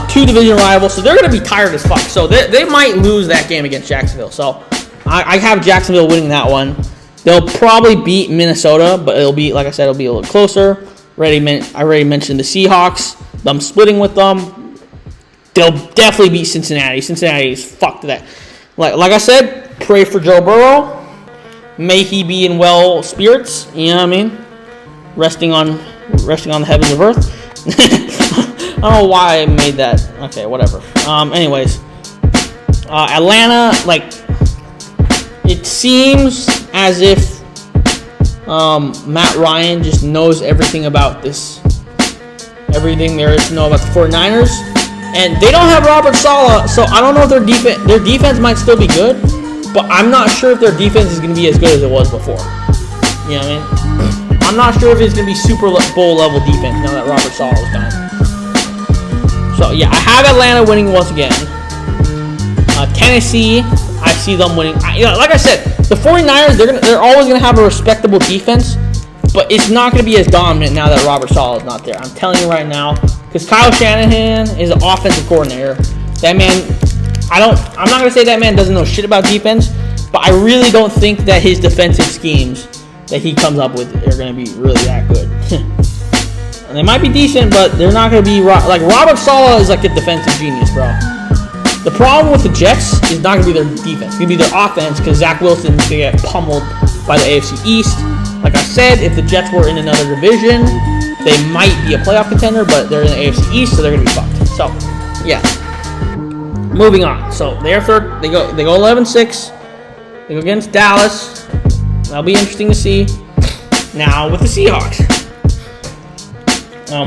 Speaker 2: 2 division rivals. So they're going to be tired as fuck. So they might lose that game against Jacksonville. So I have Jacksonville winning that one. They'll probably beat Minnesota, but it'll be, like I said, it'll be a little closer. I already mentioned the Seahawks. I'm splitting with them. They'll definitely beat Cincinnati. Cincinnati is fucked to that. Like I said, pray for Joe Burrow. May he be in well spirits. You know what I mean? Resting on the heavens of earth. I don't know why I made that. Okay, whatever. Anyways, Atlanta, it seems as if Matt Ryan just knows everything about this. Everything there is to know about the 49ers. And they don't have Robert Saleh, so I don't know if their defense might still be good, but I'm not sure if their defense is going to be as good as it was before. You know what I mean? I'm not sure if it's going to be Super Bowl level defense now that Robert Saleh is gone. So yeah, I have Atlanta winning once again. Tennessee, I see them winning. Like I said, the 49ers, they're always going to have a respectable defense, but it's not going to be as dominant now that Robert Saleh is not there. I'm telling you right now, because Kyle Shanahan is an offensive coordinator. That man, I'm not going to say that man doesn't know shit about defense, but I really don't think that his defensive schemes that he comes up with are going to be really that good. And they might be decent, but they're not going to be like Robert Saleh is like a defensive genius, bro. The problem with the Jets is not going to be their defense. It's going to be their offense because Zach Wilson's going to get pummeled by the AFC East. Like I said, if the Jets were in another division, they might be a playoff contender, but they're in the AFC East, so they're going to be fucked. So, yeah. Moving on. So, they're third. They go 11-6. They go against Dallas. That'll be interesting to see. Now, with the Seahawks.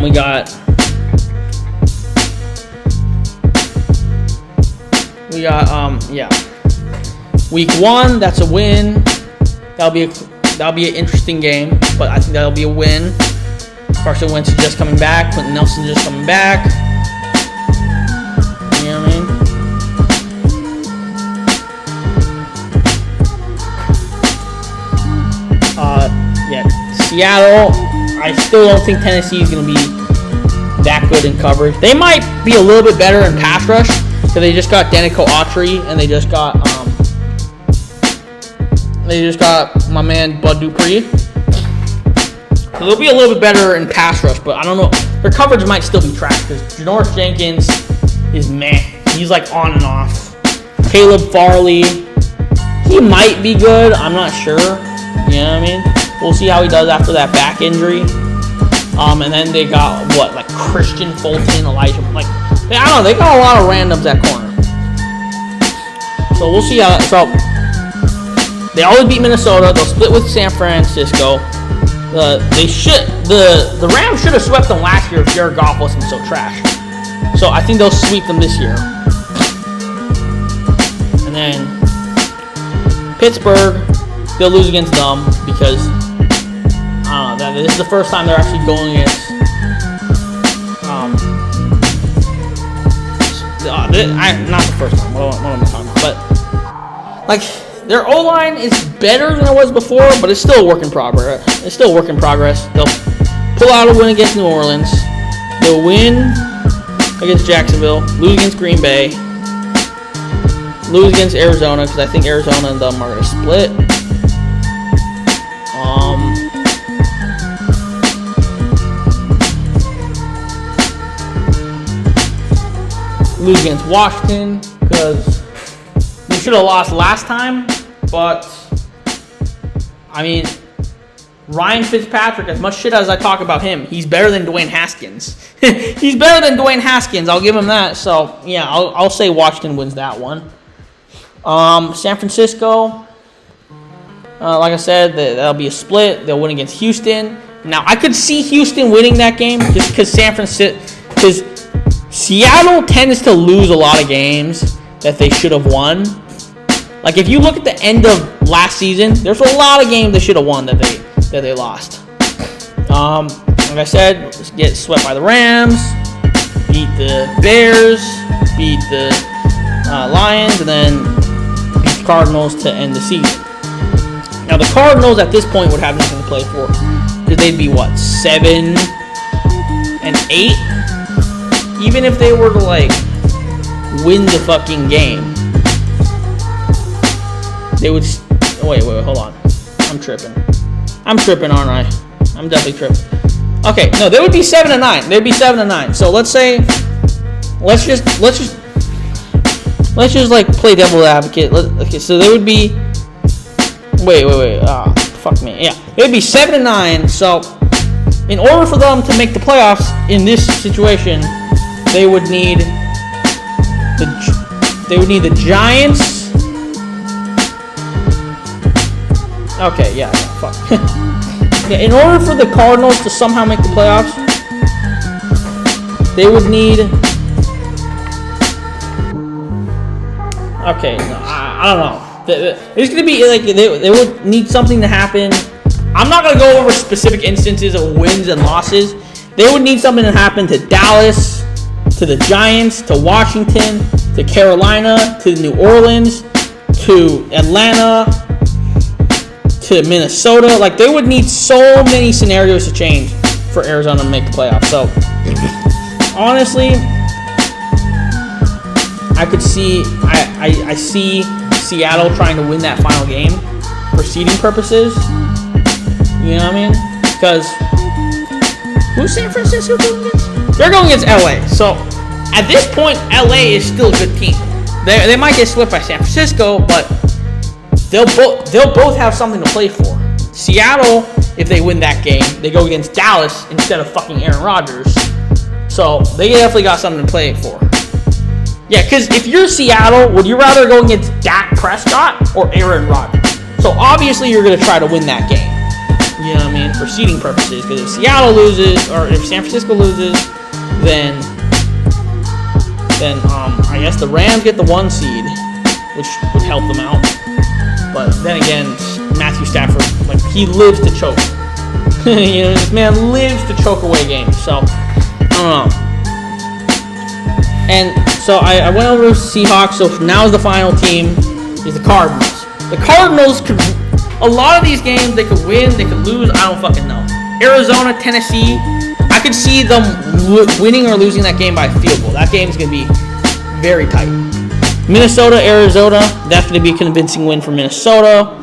Speaker 2: We got Week 1, that's a win. That'll be an interesting game, but I think that'll be a win. Carson Wentz is just coming back. Quentin Nelson just coming back. You know what I mean? Seattle. I still don't think Tennessee is going to be that good in coverage. They might be a little bit better in pass rush because they just got Danico Autry and they just got my man Bud Dupree. So they'll be a little bit better in pass rush, but I don't know. Their coverage might still be trash because Janoris Jenkins is meh. He's like on and off. Caleb Farley, he might be good. I'm not sure. You know what I mean? We'll see how he does after that back injury. And then they got Christian Fulton, Elijah. I don't know. They got a lot of randoms at corner. So we'll see how. So they always beat Minnesota. They'll split with San Francisco. The Rams should have swept them last year if Jared Goff wasn't so trash. So I think they'll sweep them this year. And then Pittsburgh, they'll lose against them because this is the first time they're actually going against. Not the first time. What am I talking about? But their O-line is better than it was before, but it's still a work in progress. They'll pull out a win against New Orleans. They'll win against Jacksonville. Lose against Green Bay. Lose against Arizona because I think Arizona and them are going to split. Lose against Washington because they should have lost last time, but I mean, Ryan Fitzpatrick, as much shit as I talk about him, he's better than Dwayne Haskins. He's better than Dwayne Haskins. I'll give him that. So yeah, I'll say Washington wins that one. San Francisco, like I said, that'll be a split. They'll win against Houston. Now I could see Houston winning that game just because Seattle tends to lose a lot of games that they should have won. Like if you look at the end of last season, there's a lot of games they should have won that they lost. Like I said, get swept by the Rams, beat the Bears, beat the Lions, and then beat the Cardinals to end the season. Now the Cardinals at this point would have nothing to play for. because they'd be what, 7-8? Even if they were to like win the fucking game, they would. Wait, hold on. I'm tripping, aren't I? I'm definitely tripping. Okay, no, they would be 7-9. They'd be 7-9. So let's just like play devil's advocate. Okay, so they would be. Wait. Fuck me. Yeah, it would be 7-9. So, in order for them to make the playoffs in this situation, they would need the Giants. Okay, yeah, fuck. Yeah, in order for the Cardinals to somehow make the playoffs, they would need. Okay, no, I don't know. It's gonna be like they would need something to happen. I'm not gonna go over specific instances of wins and losses. They would need something to happen to Dallas, to the Giants, to Washington, to Carolina, to New Orleans, to Atlanta, to Minnesota. Like, they would need so many scenarios to change for Arizona to make the playoffs. So, honestly, I could see, I see Seattle trying to win that final game for seeding purposes. You know what I mean? Because who's San Francisco going against? They're going against LA. So at this point, LA is still a good team. They might get swept by San Francisco, but they'll both have something to play for. Seattle, if they win that game, they go against Dallas instead of fucking Aaron Rodgers. So they definitely got something to play for. Yeah, because if you're Seattle, would you rather go against Dak Prescott or Aaron Rodgers? So obviously you're going to try to win that game. You know what I mean? For seeding purposes. Because if Seattle loses, or if San Francisco loses, then I guess the Rams get the 1 seed, which would help them out. But then again, Matthew Stafford, like, he lives to choke. You know, this man lives to choke away games. So, I don't know. And so I went over to Seahawks. So now the final team is the Cardinals. The Cardinals could, a lot of these games they could win, they could lose. I don't fucking know. Arizona, Tennessee, I could see them winning or losing that game by a field goal. That game's gonna be very tight. Minnesota, Arizona, that's gonna be a convincing win for Minnesota.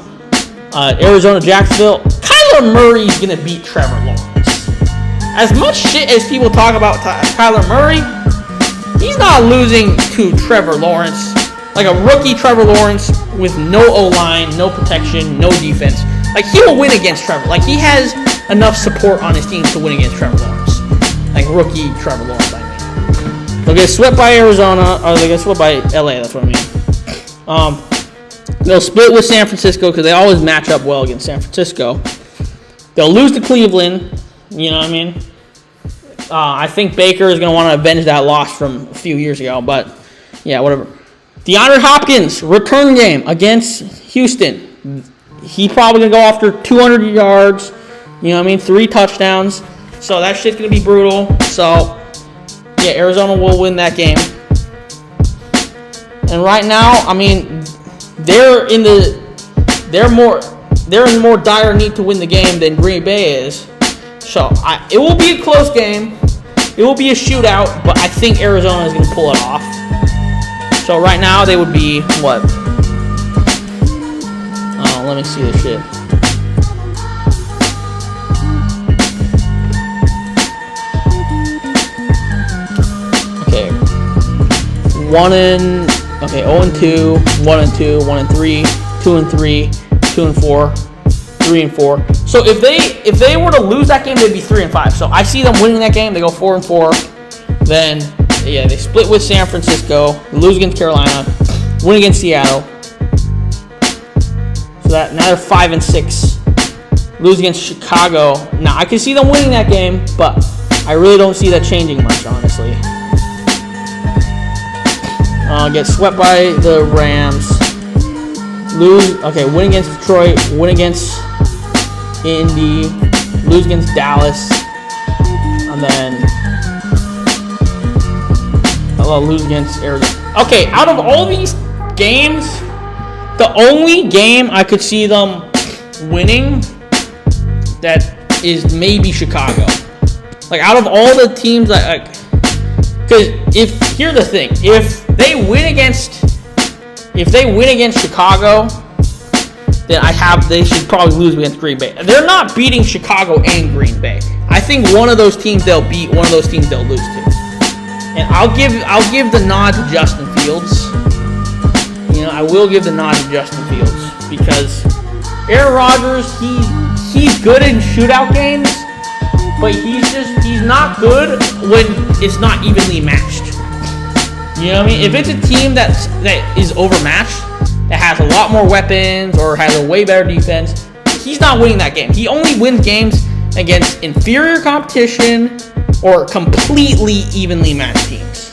Speaker 2: Arizona, Jacksonville, Kyler Murray's gonna beat Trevor Lawrence. As much shit as people talk about Kyler Murray, he's not losing to Trevor Lawrence. Like a rookie Trevor Lawrence with no O-line, no protection, no defense. Like, he will win against Trevor. Like, he has enough support on his team to win against Trevor Lawrence. Like, rookie Trevor Lawrence, I mean. They'll get swept by Arizona, or they'll get swept by LA, that's what I mean. They'll split with San Francisco because they always match up well against San Francisco. They'll lose to Cleveland, you know what I mean? I think Baker is going to want to avenge that loss from a few years ago, but yeah, whatever. DeAndre Hopkins, return game against Houston. He's probably going to go after 200 yards, you know what I mean, 3 touchdowns. So that shit's going to be brutal. So, yeah, Arizona will win that game. And right now, I mean, they're in more dire need to win the game than Green Bay is. So, it will be a close game. It will be a shootout, but I think Arizona is going to pull it off. So, right now, they would be, what? Oh, let me see this shit. Okay. 0-2, 1-2, 1-3, 2-3, 2-4. 3-4. So if they were to lose that game, they'd be 3-5. So I see them winning that game. They go 4-4. Then yeah, they split with San Francisco, lose against Carolina, win against Seattle. So that now they're 5-6. Lose against Chicago. Now I can see them winning that game, but I really don't see that changing much, honestly. Get swept by the Rams. Win against Detroit, win against Indy, lose against Dallas, and then lose against Arizona. Okay, out of all these games, the only game I could see them winning that is maybe Chicago. Like, out of all the teams, because here's the thing, if they win against Chicago, then they should probably lose against Green Bay. They're not beating Chicago and Green Bay. I think one of those teams they'll beat, one of those teams they'll lose to. And I'll give the nod to Justin Fields. I will give the nod to Justin Fields because Aaron Rodgers, he's good in shootout games, but he's not good when it's not evenly matched. You know what I mean? If it's a team that is overmatched, that has a lot more weapons or has a way better defense, he's not winning that game. He only wins games against inferior competition or completely evenly matched teams.